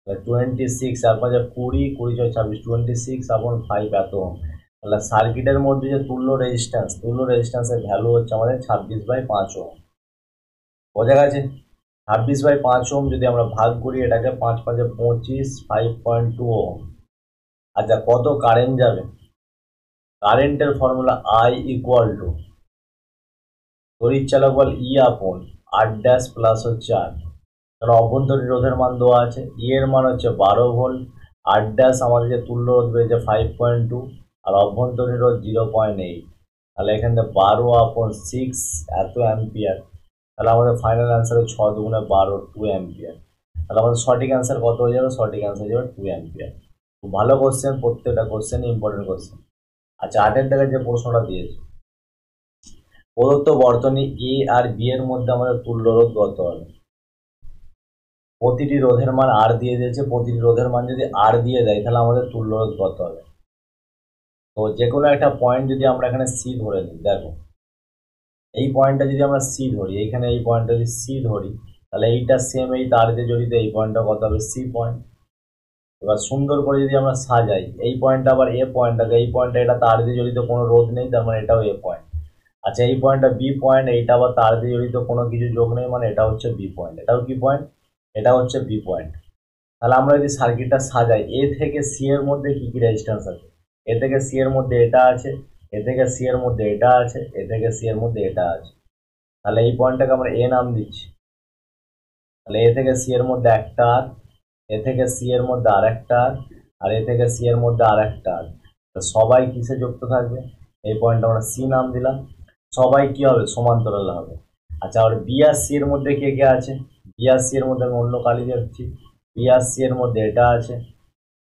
তাহলে 26 আর 5 20, 20 6 26, 26 আপন 5 এত ওহম। তাহলে সার্কিটের মধ্যে যে তুল্য রেজিস্ট্যান্সের ভ্যালু হচ্ছে আমাদের 26/5 ওহম। বোঝা গেছে? 26/5 ওহম যদি আমরা ভাগ করি এটাকে, 5 5 25, 5.2 ওহম। আচ্ছা, কত কারেন্ট যাবে? কারেন্টের ফর্মুলা I ইকুয়াল টু তড়িৎ চালক বল ই আপন 8 ড্যাশ প্লাস হচ্ছে 8, কারণ অভ্যন্তরীণ রোধের মান দেওয়া আছে। ই এর মান হচ্ছে 12 ভোল্ট, 8 ড্যাশ আমাদের যে তুল্য রোধ বেড়েছে 5.2, আর অভ্যন্তরীণ রোধ 0.8, তাহলে এখানে 12 আপন 6 এত অ্যাম্পিয়ার। তাহলে আমাদের ফাইনাল অ্যান্সার 6 দুগুণে 12, 2 অ্যাম্পিয়ার। তাহলে আমাদের সঠিক অ্যান্সার কত হয়ে যাবে? সঠিক অ্যান্সার হয়ে যাবে 2 অ্যাম্পিয়ার। খুব ভালো কোশ্চেন, প্রত্যেকটা কোশ্চেন ইম্পর্টেন্ট কোশ্চেন। আচ্ছা, 8-এর দাগে যে প্রশ্নটা দিয়েছে, প্রদত্ত বর্তনী এ আর বি এর মধ্যে আমাদের তুল্য রোধ কত হবে? প্রতিটি রোধের মান আর দিয়ে দিয়েছে, প্রতিটি রোধের মান যদি আর দিয়ে দেয় তাহলে আমাদের তুল্য রোধ কত হবে? তো যে কোনো একটা পয়েন্ট যদি আমরা এখানে সি ধরে নিই, দেখো এই পয়েন্টটা যদি আমরা সি ধরি, এইখানে এই পয়েন্টটা যদি সি ধরি, তাহলে এইটা সেম এই তার দিয়ে জড়িত, এই পয়েন্টটা কত হবে? C point. এবার সুন্দর করে যদি আমরা সাজাই, এই পয়েন্টটা আবার এ পয়েন্টটাকে, এই পয়েন্টটা এটা তার দিয়ে জড়িত, কোনো রোধ নেই, তার মানে এটাও এ পয়েন্ট। আচ্ছা, এই পয়েন্টটা বি পয়েন্ট, এইটা আবার তার দিয়ে জড়িত, কোনো কিছু যোগ নেই, মানে এটা হচ্ছে বি পয়েন্ট। এটাও কি পয়েন্ট? এটা হচ্ছে বি পয়েন্ট। তাহলে আমরা যদি সার্কিটটা সাজাই, এ থেকে সি এর মধ্যে কি কি রেজিস্ট্যান্স আছে? এ থেকে সি এর মধ্যে এটা আছে, এ থেকে সি এর মধ্যে এটা আছে, এ থেকে সি এর মধ্যে এটা আছে। তাহলে এই পয়েন্টটাকে আমরা এ নাম দিচ্ছি। তাহলে এ থেকে সি এর মধ্যে একটা আর, এ থেকে সি এর মধ্যে আর একটা আর এ থেকে সি এর মধ্যে আর একটা আর। সবাই কিসে যুক্ত থাকবে? এই পয়েন্টটা আমরা সি নাম দিলাম। সবাই কি হবে? সমান্তরাল হবে। আচ্ছা, আর বি আর সি এর মধ্যে কে কে আছে? বি আর সি এর মধ্যে আমি অন্য কালি যাচ্ছি। বি আর সি এর মধ্যে এটা আছে,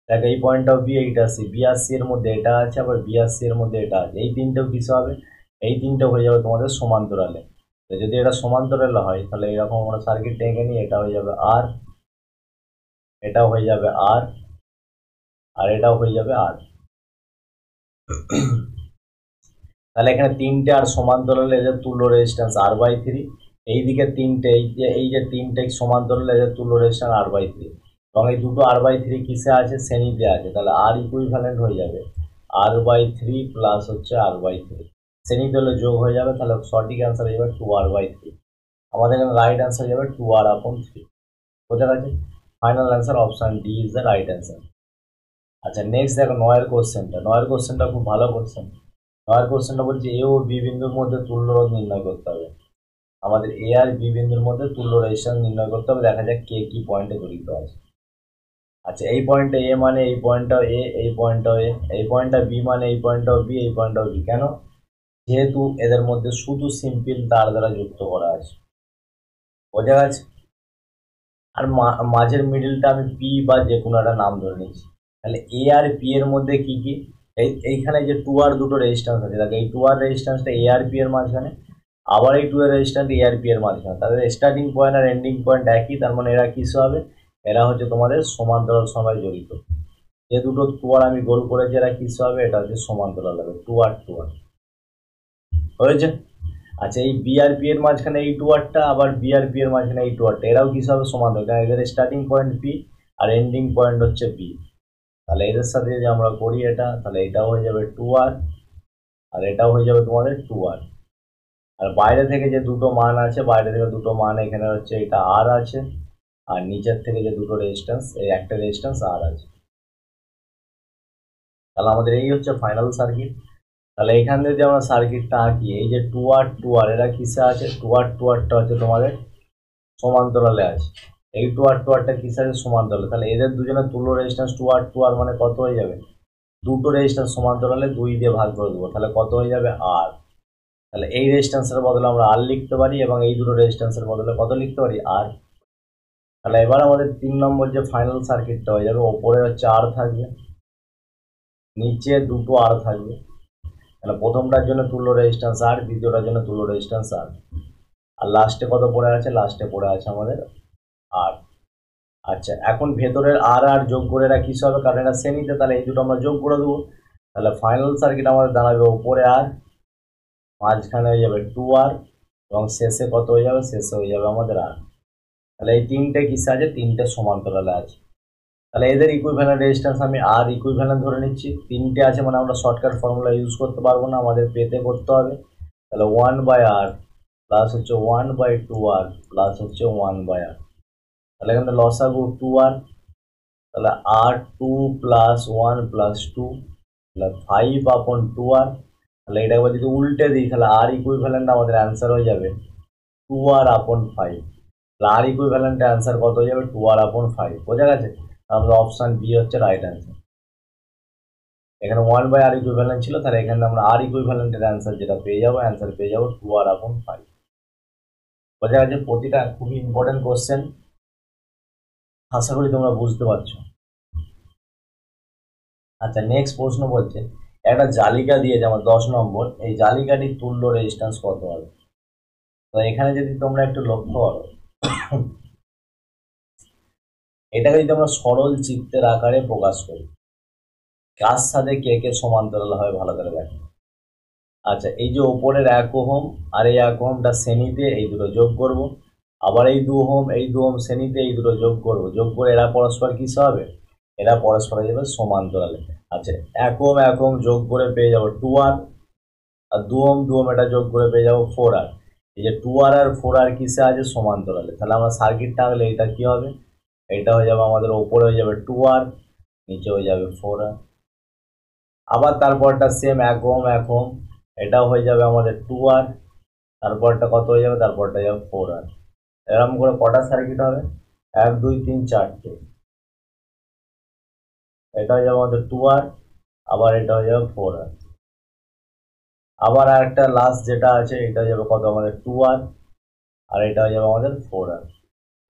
দেখ এই পয়েন্টটাও বি, এইটা সি। বি আর সি এর মধ্যে এটা আছে, আবার বি আর সি এর মধ্যে এটা আছে। এই তিনটেও কিসে হবে? এই তিনটে হয়ে যাবে তোমাদের সমান্তরালে। তো যদি এটা সমান্তরালে হয় তাহলে এরকম আমরা সার্কিট টেনে নিই, এটা হয়ে যাবে আর, এটাও হয়ে যাবে আর, আর এটাও হয়ে যাবে আর। তাহলে এখানে তিনটে আর সমান্তরালে এদের তুল্য রেজিস্ট্যান্স R/3, এইদিকে তিনটে, এই যে তিনটে সমান্তরালে এদের তুল্য রেজিস্ট্যান্স R/3, এবং এই দুটো R/3 কিসে আছে? শ্রেণীতে আছে। তাহলে আর ইকুইভ্যালেন্ট হয়ে যাবে R/3 প্লাস হচ্ছে R/3, শ্রেণীতে হলে যোগ হয়ে যাবে। তাহলে সঠিক অ্যান্সার হয়ে যাবে 2R/3। আমাদের এখানে রাইট অ্যান্সার হয়ে যাবে 2R/3। বোঝা গেছে? Final answer option D is the right answer. আচ্ছা, নেক্সট দেখো 9-এর কোশ্চেনটা খুব ভালো কোশ্চেন। 9-এর কোশ্চেনটা বলছে এ ও বি বিন্দুর মধ্যে তুল্য রোধ নির্ণয় করতে হবে। আমাদের এ আর বি বিন্দুর মধ্যে তুল্য রেজিস্ট্যান্স নির্ণয় করতে হবে। দেখা যাক কে কি পয়েন্টে জড়িত আছে। আচ্ছা, এই পয়েন্টটা এ মানে এই পয়েন্টটাও এ, এই পয়েন্টটাও এ, এই পয়েন্টটা বি মানে এই পয়েন্টটাও বি, এই পয়েন্টটাও বি। কেন? যেহেতু এদের মধ্যে শুধু সিম্পল তার দ্বারা যুক্ত করা আছে। বোঝা গেছে? আর মাঝের মিডিলটা আমি পি বা যে কোনো একটা নাম ধরে নিচ্ছি। তাহলে এ আর পি এর মধ্যে কি কি? এইখানে যে 2R দুটো রেজিস্ট্যান্স আছে, দেখো এই 2R রেজিস্ট্যান্সটা এ আর পি এর মাঝখানে, আবার এই 2 এর রেজিস্ট্যান্স এ আর পি এর মাঝখানে। তাদের স্টার্টিং পয়েন্ট আর এন্ডিং পয়েন্ট একই, তার মানে এরা কিসে হবে? এরা হচ্ছে তোমাদের সমান্তরাল সময় জড়িত। যে দুটো 2R আমি গোল করেছি এরা কিসে হবে? এটা হচ্ছে সমান্তরাল হবে, 2R 2R। হয়েছে? আচ্ছা, এই বিআরপি এর মাঝখানে এই 2Rটা, আবার বিআরপি এর মাঝখানে এই 2Rটা, এরাও কিসে হবে? সমান্তরাল, কারণ এদের starting point P R ending point হচ্ছে বি। তাহলে এদের সাথে যদি আমরা করি এটা, তাহলে এটাও হয়ে যাবে 2R, আর এটাও হয়ে যাবে তোমাদের 2R। আর বাইরে থেকে যে দুটো মান আছে, বাইরে থেকে দুটো মান এখানে হচ্ছে এটা আর আছে, আর নিচের থেকে যে দুটো রেজিস্ট্যান্স, এই একটা রেজিস্ট্যান্স আর আছে। তাহলে আমাদের এই হচ্ছে ফাইনাল সার্কিট। তাহলে এখান থেকে যদি আমরা সার্কিটটা আঁকি, এই যে 2R 2R এরা কিসে আছে? 2R 2Rটা হচ্ছে তোমাদের সমান্তরালে আছে। এই 2R 2Rটা কিসে আছে? সমান্তরালে। তাহলে এদের দুজনের তুল্য রেজিস্ট্যান্স 2R 2R মানে কত হয়ে যাবে? দুটো রেজিস্ট্যান্স সমান্তরালে 2 দিয়ে ভাগ করে দেবো, তাহলে কত হয়ে যাবে? আর। তাহলে এই রেজিস্ট্যান্সের বদলে আমরা আর লিখতে পারি, এবং এই দুটো রেজিস্ট্যান্সের বদলে কত লিখতে পারি? আর। তাহলে এবার আমাদের 3 নম্বর যে ফাইনাল সার্কিটটা হয়ে যাবে, ওপরে হচ্ছে আর থাকবে, নিচে দুটো আর থাকবে। তাহলে প্রথমটার জন্য তুল্য রেজিস্ট্যান্স আর, দ্বিতীয়টার জন্য তুল্য রেজিস্ট্যান্স আর। আর লাস্টে কত পড়ে আছে, লাস্টে পড়ে আছে আমাদের আর। আচ্ছা, এখন ভেতরের আর আর যোগ করে এরা কিস হবে, কারণ এটা শ্রেণীতে, তাহলে এই দুটো আমরা যোগ করে দেবো। তাহলে ফাইনাল সার্কিট আমাদের দাঁড়াবে ওপরে আর, মাঝখানে হয়ে যাবে 2R, এবং শেষে কত হয়ে যাবে, শেষে হয়ে যাবে আমাদের আর। তাহলে এই তিনটে কিসে আছে, তিনটে সমান্তরালে আছে। তাহলে এদের ইকুইভ্যালেন্ট রেজিস্ট্যান্স আমি আর ইকুইভ্যালেন্ট ধরে নিচ্ছি। তিনটে আছে মানে আমরা শর্টকাট ফর্মুলা ইউজ করতে পারবো না, আমাদের পেতে করতে হবে। তাহলে 1/r প্লাস হচ্ছে 1/2r প্লাস হচ্ছে 1/r। তাহলে এখানে লসাগু 2r, তাহলে r2 প্লাস 1 প্লাস 2, তাহলে 5/2r। তাহলে এটা একবার যদি উল্টে দিই, তাহলে আর ইকুইভ্যালেন্ট আমাদের অ্যান্সার হয়ে যাবে 2r/5। তাহলে আর ইকুইভ্যালেন্টের অ্যান্সার কত হয়ে যাবে, 2r/5। বোঝা গেছে? আমাদের অপশন বি হচ্ছে রাইট অ্যান্সার। এখানে 1/r ইকুইভ্যালেন্ট ছিল, তাহলে এখানে আমরা আর ইকুইভ্যালেন্টের অ্যান্সার যেটা পেয়ে যাবো, অ্যান্সার পেয়ে যাবো 2r/5। বোঝা গেছে? প্রতিটা খুবই ইম্পর্টেন্ট কোশ্চেন, আশা করি তোমরা বুঝতে পারছো। আচ্ছা, নেক্সট প্রশ্ন বলছে একটা জালিকা দিয়েছে আমার 10 নম্বর, এই জালিকাটির তুল্য রেজিস্ট্যান্স কত হবে। তো এখানে যদি তোমরা একটু লক্ষ্য করো, এটাকে যদি আমরা সরল চিত্রের আকারে প্রকাশ করি, কার সাথে কে কে সমান্তরাল হয় ভালো করে দেখো। আচ্ছা, এই যে ওপরের 1 ওহম আর এই 1 ওহমটা শ্রেণীতে, এই দুটো যোগ করব। আবার এই 2 ওহম, এই 2 ওহম শ্রেণীতে, এই দুটো যোগ করব। যোগ করে এরা পরস্পর কিস হবে, এরা পরস্পর যাবে সমান্তরালে। আচ্ছা, 1 ওহম যোগ করে পেয়ে যাবো 2r, আর 2 ওহম এটা যোগ করে পেয়ে যাবো 4r। এই যে 2r আর 4r কিসে আছে, সমান্তরালে। তাহলে আমরা সার্কিটটা আঁকলে এটা কি হবে, এটা হয়ে যাবে আমাদের ওপরে হয়ে যাবে 2r, নিচে হয়ে যাবে 4r। আবার তারপরটা সেম 1 ওহম এটাও হয়ে যাবে আমাদের 2r, তারপরটা কত হয়ে যাবে, তারপরটা যাবে 4r। এরকম করে কটা সার্কিট হবে, 1 2 3 4টে। এটা হয়ে যাবে আমাদের 2r, আবার এটা হয়ে যাবে 4r। আবার একটা লাস্ট যেটা আছে, এটা হয়ে যাবে কত আমাদের 2r, আর এটা হয়ে যাবে আমাদের 4r।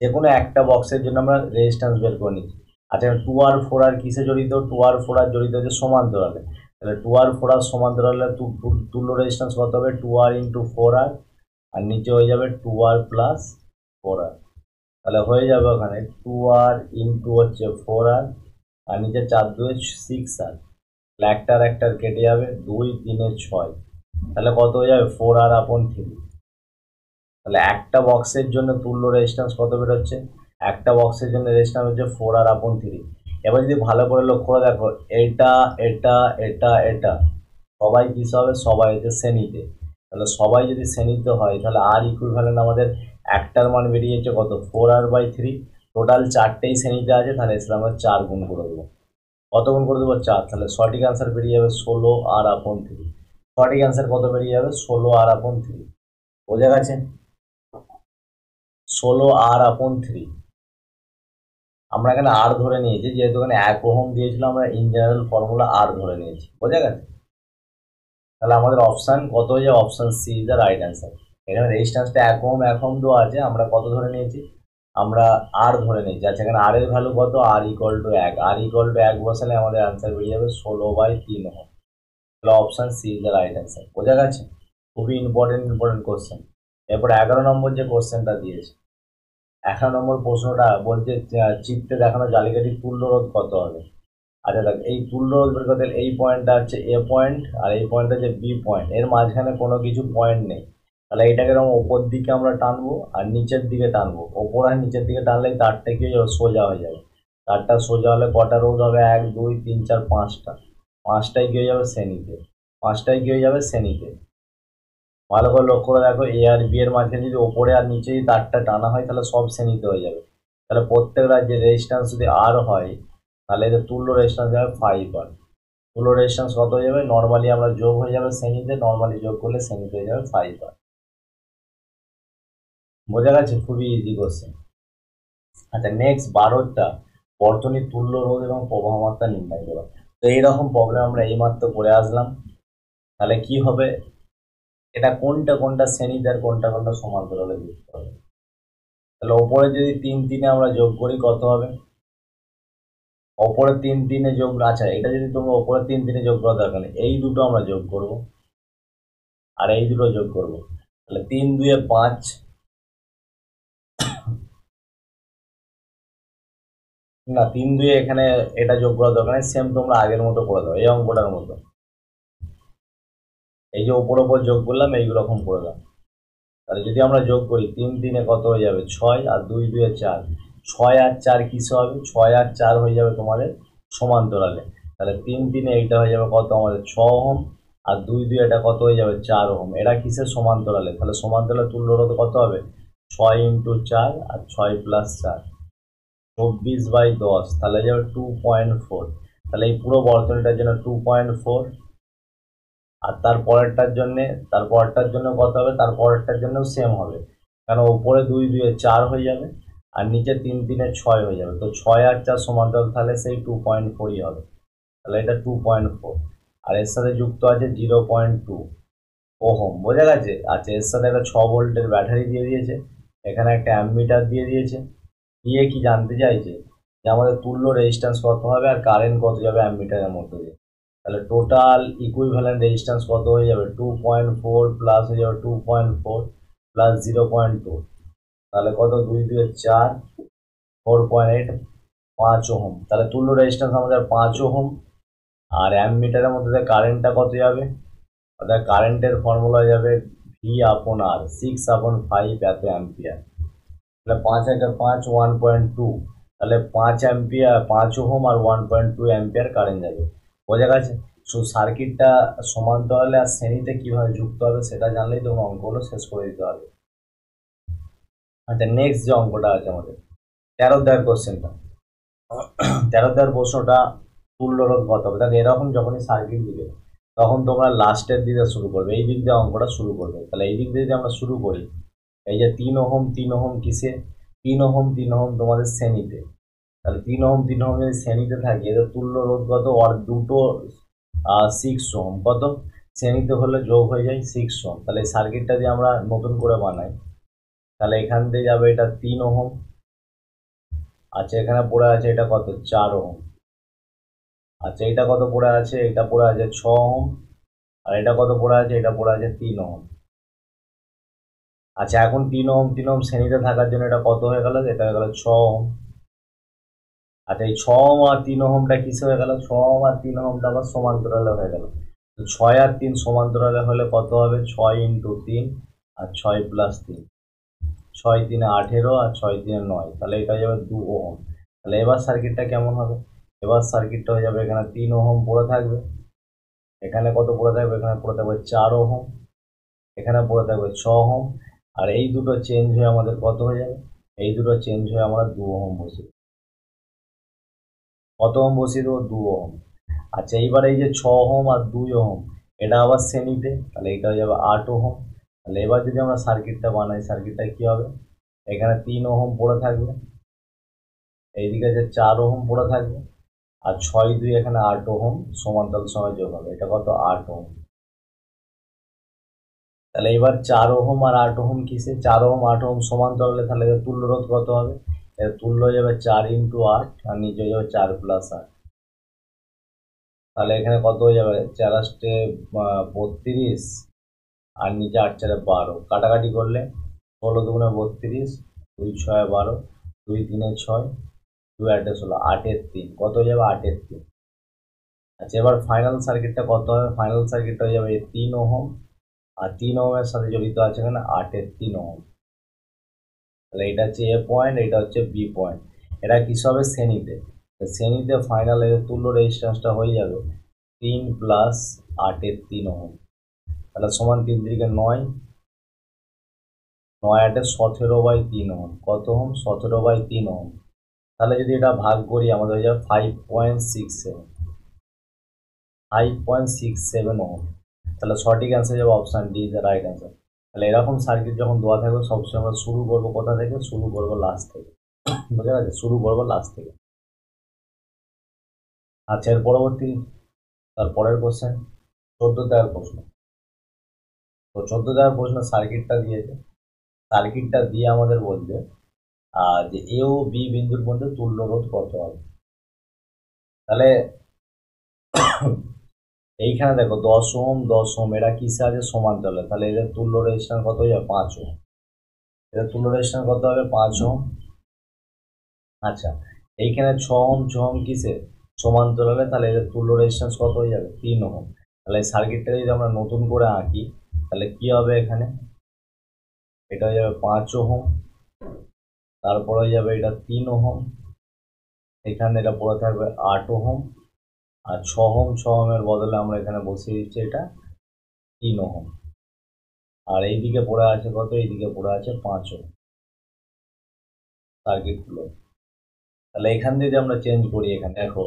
যে কোনো একটা বক্সের জন্য আমরা রেজিস্ট্যান্স বের করে নিচ্ছি। আচ্ছা, 2r 4r কিসে জড়িত, 2r 4r জড়িত হচ্ছে সমান্তরালে। তাহলে 2r 4r সমান্তরালে তুল্য রেজিস্ট্যান্স কত হবে, 2r ইন্টু 4r, আর নিচে হয়ে যাবে 2r প্লাস 4r। তাহলে হয়ে যাবে ওখানে 2r ইন্টু হচ্ছে 4r, আর নিচে 4 2 6r। তাহলে একটার কেটে যাবে, 2 3 6। তাহলে কত হয়ে যাবে, 4r/3। তাহলে একটা বক্সের জন্য তুল্য রেজিস্ট্যান্স কত বেরোচ্ছে, একটা বক্সের জন্য রেজিস্ট্যান্স হচ্ছে 4r/3। এবার যদি ভালো করে লক্ষ্য করে দেখো, এটা এটা এটা এটা সবাই কিস হবে, সবাই হচ্ছে শ্রেণীতে। তাহলে সবাই যদি শ্রেণীতে হয়, তাহলে আর ইকুইভ্যালেন্ট আমাদের একটার মান বেরিয়েছে কত, 4r/3। টোটাল 4টেই শ্রেণীতে আছে, তাহলে এসে আমরা 4 গুণ করে দেবো। কত গুণ করে দেবো, 4। তাহলে সঠিক অ্যান্সার বেরিয়ে যাবে 16r/3। সঠিক অ্যান্সার কত বেরিয়ে যাবে, 16r/3। বোঝা গেছে? 16r/3। আমরা এখানে আর ধরে নিয়েছি, যেহেতু এখানে 1 ওহম দিয়েছিল, আমরা ইন জেনারেল ফর্মুলা আর ধরে নিয়েছি। বোঝা গেছে? তাহলে আমাদের অপশান কত হয়ে যাবে, option C is the right answer. এখানে রেজিস্ট্যান্সটা 1 ওহম দেওয়া আছে, আমরা কত ধরে নিয়েছি, আমরা আর ধরে নিয়েছি। আচ্ছা, এখানে আর এর ভ্যালু কত, R equal to 1, R equal to 1 বসালে আমাদের অ্যান্সার বেরিয়ে যাবে 16/3 ওহম। তাহলে option C is the right answer. বোঝা গেছে? খুবই ইম্পর্টেন্ট কোশ্চেন। এরপর 11 নম্বর যে কোশ্চেনটা দিয়েছে, 11 নম্বর প্রশ্নটা বলছে চিত্রে দেখানো জালিকাটির তুল্য রোধ কত হবে। আচ্ছা দেখ, এই তুল্য রোধ বের করতে এই পয়েন্টটা হচ্ছে এ পয়েন্ট, আর এই পয়েন্টটা হচ্ছে বি পয়েন্ট, এর মাঝখানে কোনো কিছু পয়েন্ট নেই। তাহলে এটাকে এরকম ওপর দিকে আমরা টানবো আর নিচের দিকে টানবো। ওপর আর নিচের দিকে টানলে তারটা কি হয়ে যাবে, সোজা হয়ে যাবে। তারটা সোজা হলে কটা রোধ হবে, 1 2 3 4 5টা। 5টাই কি হয়ে যাবে, শ্রেণীতে। 5টাই কি হয়ে যাবে, শ্রেণীতে। ভালো করে লক্ষ্য করে দেখো, এ আর বি এর মাঝখানে যদি ওপরে আর নিচে যদি তারটা টানা হয়, তাহলে সব শ্রেণীতে হয়ে যাবে। তাহলে প্রত্যেকটা যে রেজিস্ট্যান্স যদি আর হয়, তাহলে এদের তুল্য রেজিস্ট্যান্স যাবে 5r। তুল্য রেজিস্ট্যান্স কত হয়ে যাবে, নর্মালি আমরা যোগ হয়ে যাবে শ্রেণীতে, নর্মালি যোগ করলে শ্রেণীতে হয়ে যাবে 5r। বোঝা গেছে? খুবই ইজি কোশ্চেন। আচ্ছা, নেক্সট 12টা বর্তনীর তুল্য রোধ এবং প্রবাহ মাত্রা নির্ণয় করো। তো এইরকম প্রবলেম আমরা এইমাত্র করে আসলাম। তাহলে কি হবে, এটা কোনটা কোনটা শ্রেণীতে আর কোনটা কোনটা সমান্তরালে যুক্ত হবে। তাহলে ওপরে যদি 3 3 আমরা যোগ করি কত হবে, ওপরে 3 3 যোগ, আচ্ছা এটা যদি তোমরা ওপরে 3 3 যোগ করা দরকার নেই, এই দুটো আমরা যোগ করব আর এই দুটো যোগ করব। তাহলে 3 2 5, না 3 2 এখানে এটা যোগ করা দরকার নেই, সেম তোমরা আগের মতো করে দাও এই অঙ্কটার মতো। এই যে ওপর ওপর যোগ করলাম এইরকম করে দাও। তাহলে যদি আমরা যোগ করি 3 3 কত হয়ে যাবে 6 আর 2 2 4, 6 আর 4 কিসে হবে, 6 আর 4 হয়ে যাবে তোমাদের সমান্তরালে। তাহলে 3 3 এইটা হয়ে যাবে কত আমাদের 6 ওহম, আর 2 2 এটা কত হয়ে যাবে 4 ওহম। এরা কিসের সমান্তরালে, তাহলে সমান্তরালে তুল্য রোধ কত হবে 6 × 4 আর 6 + 4, 24/10, তাহলে যাবে 2.4। তাহলে এই পুরো বর্তনীটার জন্য 2.4, আর তারপরেরটার জন্য কত হবে, তারপরেরটার জন্যও সেম হবে, কারণ ওপরে 2 2 4 হয়ে যাবে আর নিচে 3 3 6 হয়ে যাবে। তো 6 আর 4 সমান্তরাল, তাহলে সেই 2.4ই হবে। তাহলে এটা 2.4, আর এর সাথে যুক্ত আছে 0.2 ওহম। বোঝা গেছে? আচ্ছা, এর সাথে একটা 6 ভোল্টের ব্যাটারি দিয়ে দিয়েছে, এখানে একটা অ্যামমিটার দিয়ে দিয়েছে। দিয়ে কি জানতে চাইছে যে আমাদের তুল্য রেজিস্ট্যান্স কত হবে আর কারেন্ট কত যাবে অ্যামমিটারের মধ্যে দিয়ে। তাহলে টোটাল ইকুইভ্যালেন্ট রেজিস্ট্যান্স কত হয়ে যাবে 2.4 প্লাস হয়ে যাবে 2.4 প্লাস 0.2, তাহলে কত 2 2 4, 4.8, 5 ওহম। তাহলে তুল্য রেজিস্ট্যান্স আমাদের 5 ওহম, আর অ্যামমিটারের মধ্যে কারেন্টটা কত যাবে, অর্থাৎ কারেন্টের ফর্মুলা যাবে V/R, 6/5 এত অ্যাম্পিয়ার। তাহলে 5 × 5 1.2, তাহলে 5 অ্যাম্পিয়ার, 5 ওহম আর 1.2 অ্যাম্পিয়ার কারেন্ট যাবে। বোঝা গেছে? সার্কিটটা সমান্তরালে আর শ্রেণীতে কিভাবে যুক্ত হবে সেটা জানলেই তোমরা অঙ্কগুলো শেষ করে দিতে পারবে। আচ্ছা, নেক্সট যে অঙ্কটা আছে আমাদের 13 দাগের কোশ্চেনটা, 13 দাগের প্রশ্নটা তুল্য রোধ কত হবে। তাহলে এরকম যখনই সার্কিট দিবে তখন তোমরা লাস্টের দিকে শুরু করবে, এই দিক দিয়ে অঙ্কটা শুরু করবে। তাহলে এই দিক দিয়ে যদি আমরা শুরু করি, এই যে 3 ওহম 3 ওহম কিসে, 3 ওহম 3 ওহম তোমাদের শ্রেণীতে। তাহলে 3 ওহম 3 ওহম যদি শ্রেণীতে থাকে, এদের তুল্য রোধ কত, আর দুটো 6 ওহম, কত শ্রেণীতে হলে যোগ হয়ে যায় 6 ওহম। তাহলে এই সার্কিটটা দিয়ে আমরা নতুন করে বানাই, তাহলে এখান থেকে যাবে এটা 3 ওহম, আচ্ছা এখানে পড়ে আছে এটা কত 4 ওহম, আচ্ছা এটা কত পড়ে আছে, এটা পড়ে আছে 6 ওহম, আর এটা কত পড়ে আছে, এটা পড়ে আছে 3 ওহম। আচ্ছা এখন 3 ওহম 3 ওহম শ্রেণীতে থাকার জন্য এটা কত হয়ে গেল, এটা হয়ে গেল 6 ওহম। আচ্ছা এই 6 ওহম আর 3 ওহমটা কিসে হয়ে গেল, 6 ওহম আর 3 ওহমটা আবার সমান্তরালে হয়ে গেল। তো 6 আর 3 সমান্তরালে হলে কত হবে, 6 × 3 আর 6 + 3, 6 3 18 আর 6 3 9, তাহলে এটা হয়ে যাবে 2 ওহম। তাহলে এবার সার্কিটটা কেমন হবে, এবার সার্কিটটা হয়ে যাবে এখানে 3 ওহম পড়ে থাকবে, এখানে কত পড়ে থাকবে, এখানে পড়ে থাকবে 4 ওহম, এখানে পড়ে থাকবে 6 ওহম, আর এই দুটো চেঞ্জ হয়ে আমাদের কত হয়ে যাবে, এই দুটো চেঞ্জ হয়ে আমরা 2 ওহম বসিয়ে দেবো। কত ওহম বসিয়ে দেবো, 2 ওহম। আচ্ছা এইবার এই যে 6 ওহম আর 2 ওহম এটা আবার শ্রেণীতে, তাহলে এটা হয়ে যাবে 8 ওহম। তাহলে এবার যদি আমরা সার্কিটটা বানাই, সার্কিটটা কি হবে, এখানে 3 ওহম পড়ে থাকবে, এইদিকে যে 4 ওহম পড়ে থাকবে, আর 6 2 এখানে 8 ওহম সমান্তরাল সঙ্গে যোগ হবে, এটা কত 8 ওহম। তাহলে এবার 4 ওহম আর 8 ওহম কিসে, 4 ওহম 8 ওহম সমান্তরালে, তাহলে এর তুল্য রোধ কত হবে, এর তুল্য হয়ে যাবে 4 × 8 আর নিচে হয়ে যাবে 4 + 8। তাহলে এখানে কত হয়ে যাবে, 4 8 32 আর নিচে 8 4 12, কাটাকাটি করলে 16 2 32, 2 6 12, 2 3 6, 2 8 16, 8 3, কত হয়ে যাবে 8 3। আচ্ছা এবার ফাইনাল সার্কিটটা কত হবে, ফাইনাল সার্কিটটা হয়ে যাবে 3 ওহম, আর 3 ওহমের সাথে জড়িত আছে এখানে 8 3 ওহম। তাহলে এটা হচ্ছে এ পয়েন্ট, এটা হচ্ছে বি পয়েন্ট, এটা কিস হবে শ্রেণীতে। শ্রেণীতে ফাইনাল এর তুল্য রেজিস্ট্যান্সটা হয়ে যাবে 3 + 8 3 ওহম, তাহলে সমান 3 3 9, 9 8 17/3 ওহম, কত ওহম 17/3 ওহম। তাহলে যদি এটা ভাগ করি আমাদের হয়ে যাবে 5.67, 5.67 ওহম। তাহলে সঠিক অ্যান্সার যাবে option D, is the right answer. তাহলে এরকম সার্কিট যখন দেওয়া থাকবে সবসময় আমরা শুরু করবো কোথা থেকে, শুরু করবো লাস্ট থেকে। বোঝা গেছে, শুরু করবো লাস্ট থেকে। আচ্ছা এর পরবর্তী, তারপরের কোশ্চেন 14 দাগের প্রশ্ন। তো 14 দাগের প্রশ্ন সার্কিটটা দিয়েছে, সার্কিটটা দিয়ে আমাদের বলছে যে এ ও বি বিন্দুর মধ্যে তুল্য রোধ কত হবে। তাহলে এইখানে দেখো 10 ওহম 10 ওহম এরা কিসে আছে সমান্তরালে, তাহলে এদের তুল্য রেজিস্ট্যান্স কত হয়ে যাবে 5 ওহম, এদের তুল্য রেজিস্ট্যান্স কত হবে 5 ওহম। আচ্ছা এইখানে 6 ওহম 6 ওহম কিসে সমান্তরালে, তাহলে এদের তুল্য রেজিস্ট্যান্স কত হয়ে যাবে 3 ওহম। তাহলে এই সার্কিটটা যদি আমরা নতুন করে আঁকি তাহলে কি হবে, এখানে এটা হয়ে যাবে 5 ওহম, তারপর হয়ে যাবে এটা 3 ওহম, এখানে এটা পড়ে থাকবে 8 ওহম, আর 6 ওহম 6 ওহমের বদলে আমরা এখানে বসিয়ে দিচ্ছি এটা 3 ওহম, আর এইদিকে পড়ে আছে কত, এইদিকে পড়ে আছে 5 ওহম সার্কিটগুলো। তাহলে এখান থেকে আমরা চেঞ্জ করি, এখানে দেখো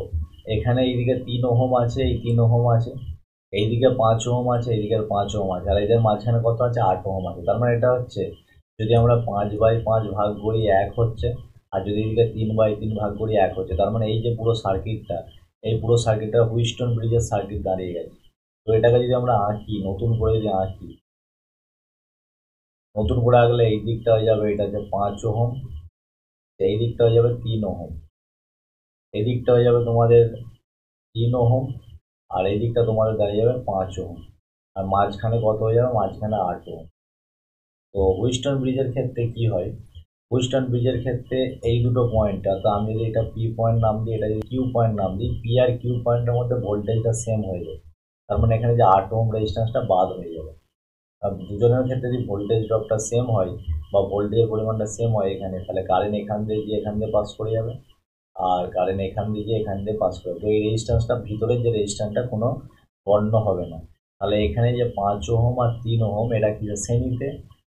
এখানে এইদিকে 3 ওহম আছে, এই 3 ওহম আছে, এইদিকে 5 ওহম আছে, এইদিকে 5 ওহম আছে, আর এদের মাঝখানে কত আছে 8 ওহম আছে। তার মানে এটা হচ্ছে যদি আমরা 5/5 ভাগ করি 1 হচ্ছে, আর যদি এদিকে 3/3 ভাগ করি 1 হচ্ছে। তার মানে এই যে পুরো সার্কিটটা, এই পুরো সার্কিটটা হুইস্টন ব্রিজের সার্কিট দাঁড়িয়ে গেছে। তো এটাকে যদি আমরা আঁকি, নতুন করে যদি আঁকি, নতুন করে আঁকলে এই দিকটা হয়ে যাবে এটা হচ্ছে 5 ওহম, এই দিকটা হয়ে যাবে 3 ওহম, এই দিকটা হয়ে যাবে তোমাদের 3 ওহম, আর এই দিকটা তোমাদের দাঁড়িয়ে যাবে 5 ওহম, আর মাঝখানে কত হয়ে যাবে, মাঝখানে 8 ওহম। তো হুইস্টন ব্রিজের ক্ষেত্রে কি হয়, হুইস্টন ব্রিজের ক্ষেত্রে এই দুটো পয়েন্টটা, তো আমি যদি এটা পি পয়েন্ট নাম দিই, এটা যদি কিউ পয়েন্ট নাম দিই, পি আর কিউ পয়েন্টের মধ্যে ভোল্টেজটা সেম হয়ে যাবে। তার মানে এখানে যে 8 ওহম রেজিস্ট্যান্সটা বাদ হয়ে যাবে। আর দুজনের ক্ষেত্রে যদি ভোল্টেজ ড্রপটা সেম হয় বা ভোল্টেজের পরিমাণটা সেম হয় এখানে, তাহলে কারেন্ট এখান দিয়ে গিয়ে এখান দিয়ে পাস করে যাবে, আর কারেন্ট এখান দিয়ে গিয়ে এখান দিয়ে পাস করে। তো এই রেজিস্ট্যান্সটা ভিতরের যে রেজিস্ট্যান্সটা কোনো বর্ণ হবে না। তাহলে এখানে যে 5 ওহম আর 3 ওহম এটা কি শ্রেণীতে,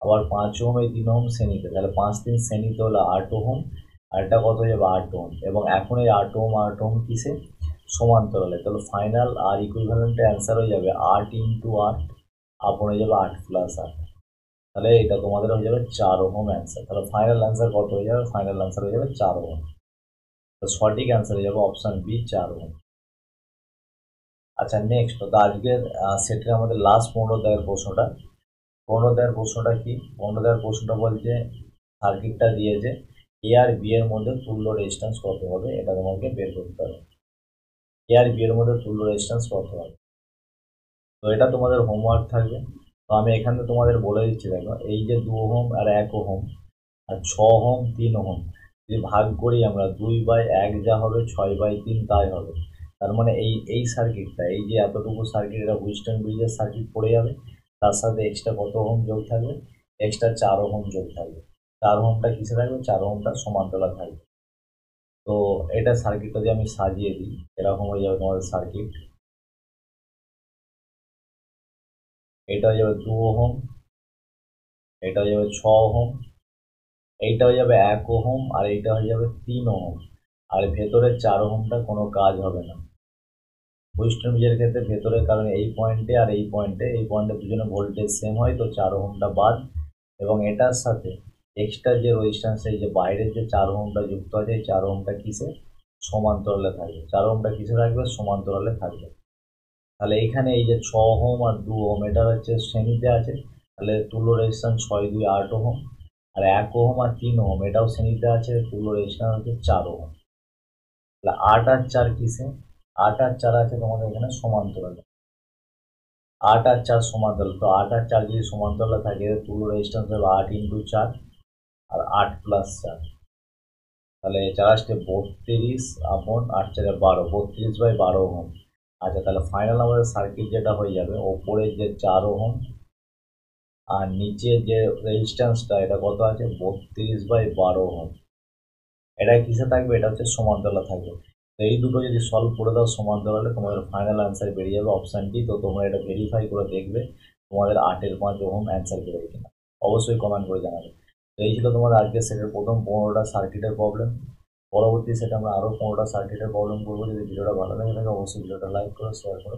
আবার 5 ওহম এই 3 ওহম শ্রেণীতে, তাহলে 5 3 শ্রেণীতে হলো 8 ওহম, আর এটা কত হয়ে যাবে 8 ওহম, এবং এখন এই 8 ওহম 8 ওহম কিসে সমান্তরালে। তাহলে ফাইনাল আর ইকুইভ্যালেন্টের অ্যান্সার হয়ে যাবে 8 ইন্টু 8 আপন হয়ে যাবে 8 প্লাস 8। তাহলে এটা তোমাদের হয়ে যাবে 4 ওহম অ্যান্সার। তাহলে ফাইনাল অ্যান্সার কত হয়ে যাবে, ফাইনাল অ্যান্সার হয়ে যাবে 4 ওহম। তো সঠিক অ্যান্সার হয়ে যাবে অপশন বি 4 ওহম। আচ্ছা নেক্সট, তো আজকের সেটের আমাদের লাস্ট 15 দাগের প্রশ্নটা। 15 দাগের প্রশ্নটা কি, 15 দাগের প্রশ্নটা বলছে সার্কিটটা দিয়েছে এ আর বি এর মধ্যে তুল্য রেজিস্ট্যান্স কত হবে, এটা তোমাকে বের করতে হবে। এ আর বি এর মধ্যে তুল্য রেজিস্ট্যান্স কত হবে, তো এটা তোমাদের হোমওয়ার্ক থাকবে। তো আমি এখানে তোমাদের বলে দিচ্ছি, দেখো এই যে 2 ওহম আর 1 ওহম আর 6 ওহম 3 ওহম যদি ভাগ করি আমরা, 2/1 যা হবে 6/3 তাই হবে। তার মানে এই এই সার্কিটটা, এই যে এতটুকু সার্কিট, এটা হুইস্টন ব্রিজের সার্কিট পড়ে যাবে, তার সাথে এক্সট্রা কত ওহম যোগ থাকবে, এক্সট্রা 4 ওহম যোগ থাকবে। 4 ওহমটা কিসে থাকবে, 4 ওহমটা সমান্তরাল থাকবে। তো এটা সার্কিটটা যদি আমি সাজিয়ে দিই, এরকম হয়ে যাবে তোমাদের সার্কিট। এটা হয়ে যাবে 2 ওহম, এটা হয়ে যাবে 6 ওহম, এইটা হয়ে যাবে 1 ওহম, আর এইটা হয়ে যাবে 3 ওহম, আর ভেতরের 4 ওহমটা কোনো কাজ হবে না। হুইস্টন ব্রিজের ক্ষেত্রে ভেতরের, কারণ এই পয়েন্টে আর এই পয়েন্টে দুজনে ভোল্টেজ সেম হয়, তো 4 ওহমটা বাদ, এবং এটার সাথে এক্সট্রা যে রেজিস্ট্যান্স, এই যে বাইরের যে 4 ওহমটা যুক্ত আছে, এই 4 ওহমটা কিসে সমান্তরালে থাকবে, 4 ওহমটা কিসে থাকবে সমান্তরালে থাকবে। তাহলে এখানে এই যে 6 ওহম আর 2 ওহম এটা হচ্ছে শ্রেণীতে আছে, তাহলে তুল্য রেজিস্ট্যান্স 6 2 8 ওহম, আর 1 ওহম আর 3 ওহম এটাও শ্রেণীতে আছে, তুল্য রেজিস্ট্যান্স হচ্ছে 4 ওহম। তাহলে 8 আর 4 কিসে, 8 আর 4 আছে তোমাদের এখানে সমান্তরালে, 8 আর 4 সমান্তরাল। তো 8 আর 4 যদি সমান্তরালে থাকে, তুল্য রেজিস্ট্যান্স হবে 8 ইন্টু 4 আর 8 প্লাস 4, তাহলে 4 আসতে 32 আপন 8 4 12, 32/12 ওহম। আচ্ছা, তাহলে ফাইনাল আমাদের সার্কিট যেটা হয়ে যাবে, ওপরের যে 4 ওহম আর নিচের যে রেজিস্ট্যান্সটা এটা কত আছে 32/12 ওহম, এটা কিসে থাকবে, এটা হচ্ছে সমান্তরালে থাকবে। তো এই দুটো যদি সলভ করে দাও সমান্তরালে, তোমাদের ফাইনাল অ্যান্সার বেরিয়ে যাবে অপশান ডি। তো তোমরা এটা ভেরিফাই করে দেখবে তোমাদের 8 5 ওহম অ্যান্সার বেরোবে কিনা, অবশ্যই কমেন্ট করে জানাবে। তো এই ছিল তোমাদের আজকের সেটের প্রথম 15টা সার্কিটের প্রবলেম। পরবর্তী সেটে আমরা আরও 15টা সার্কিটের প্রবলেম করবো। যদি ভিডিওটা ভালো লাগে থাকে অবশ্যই ভিডিওটা লাইক করো, শেয়ার করো।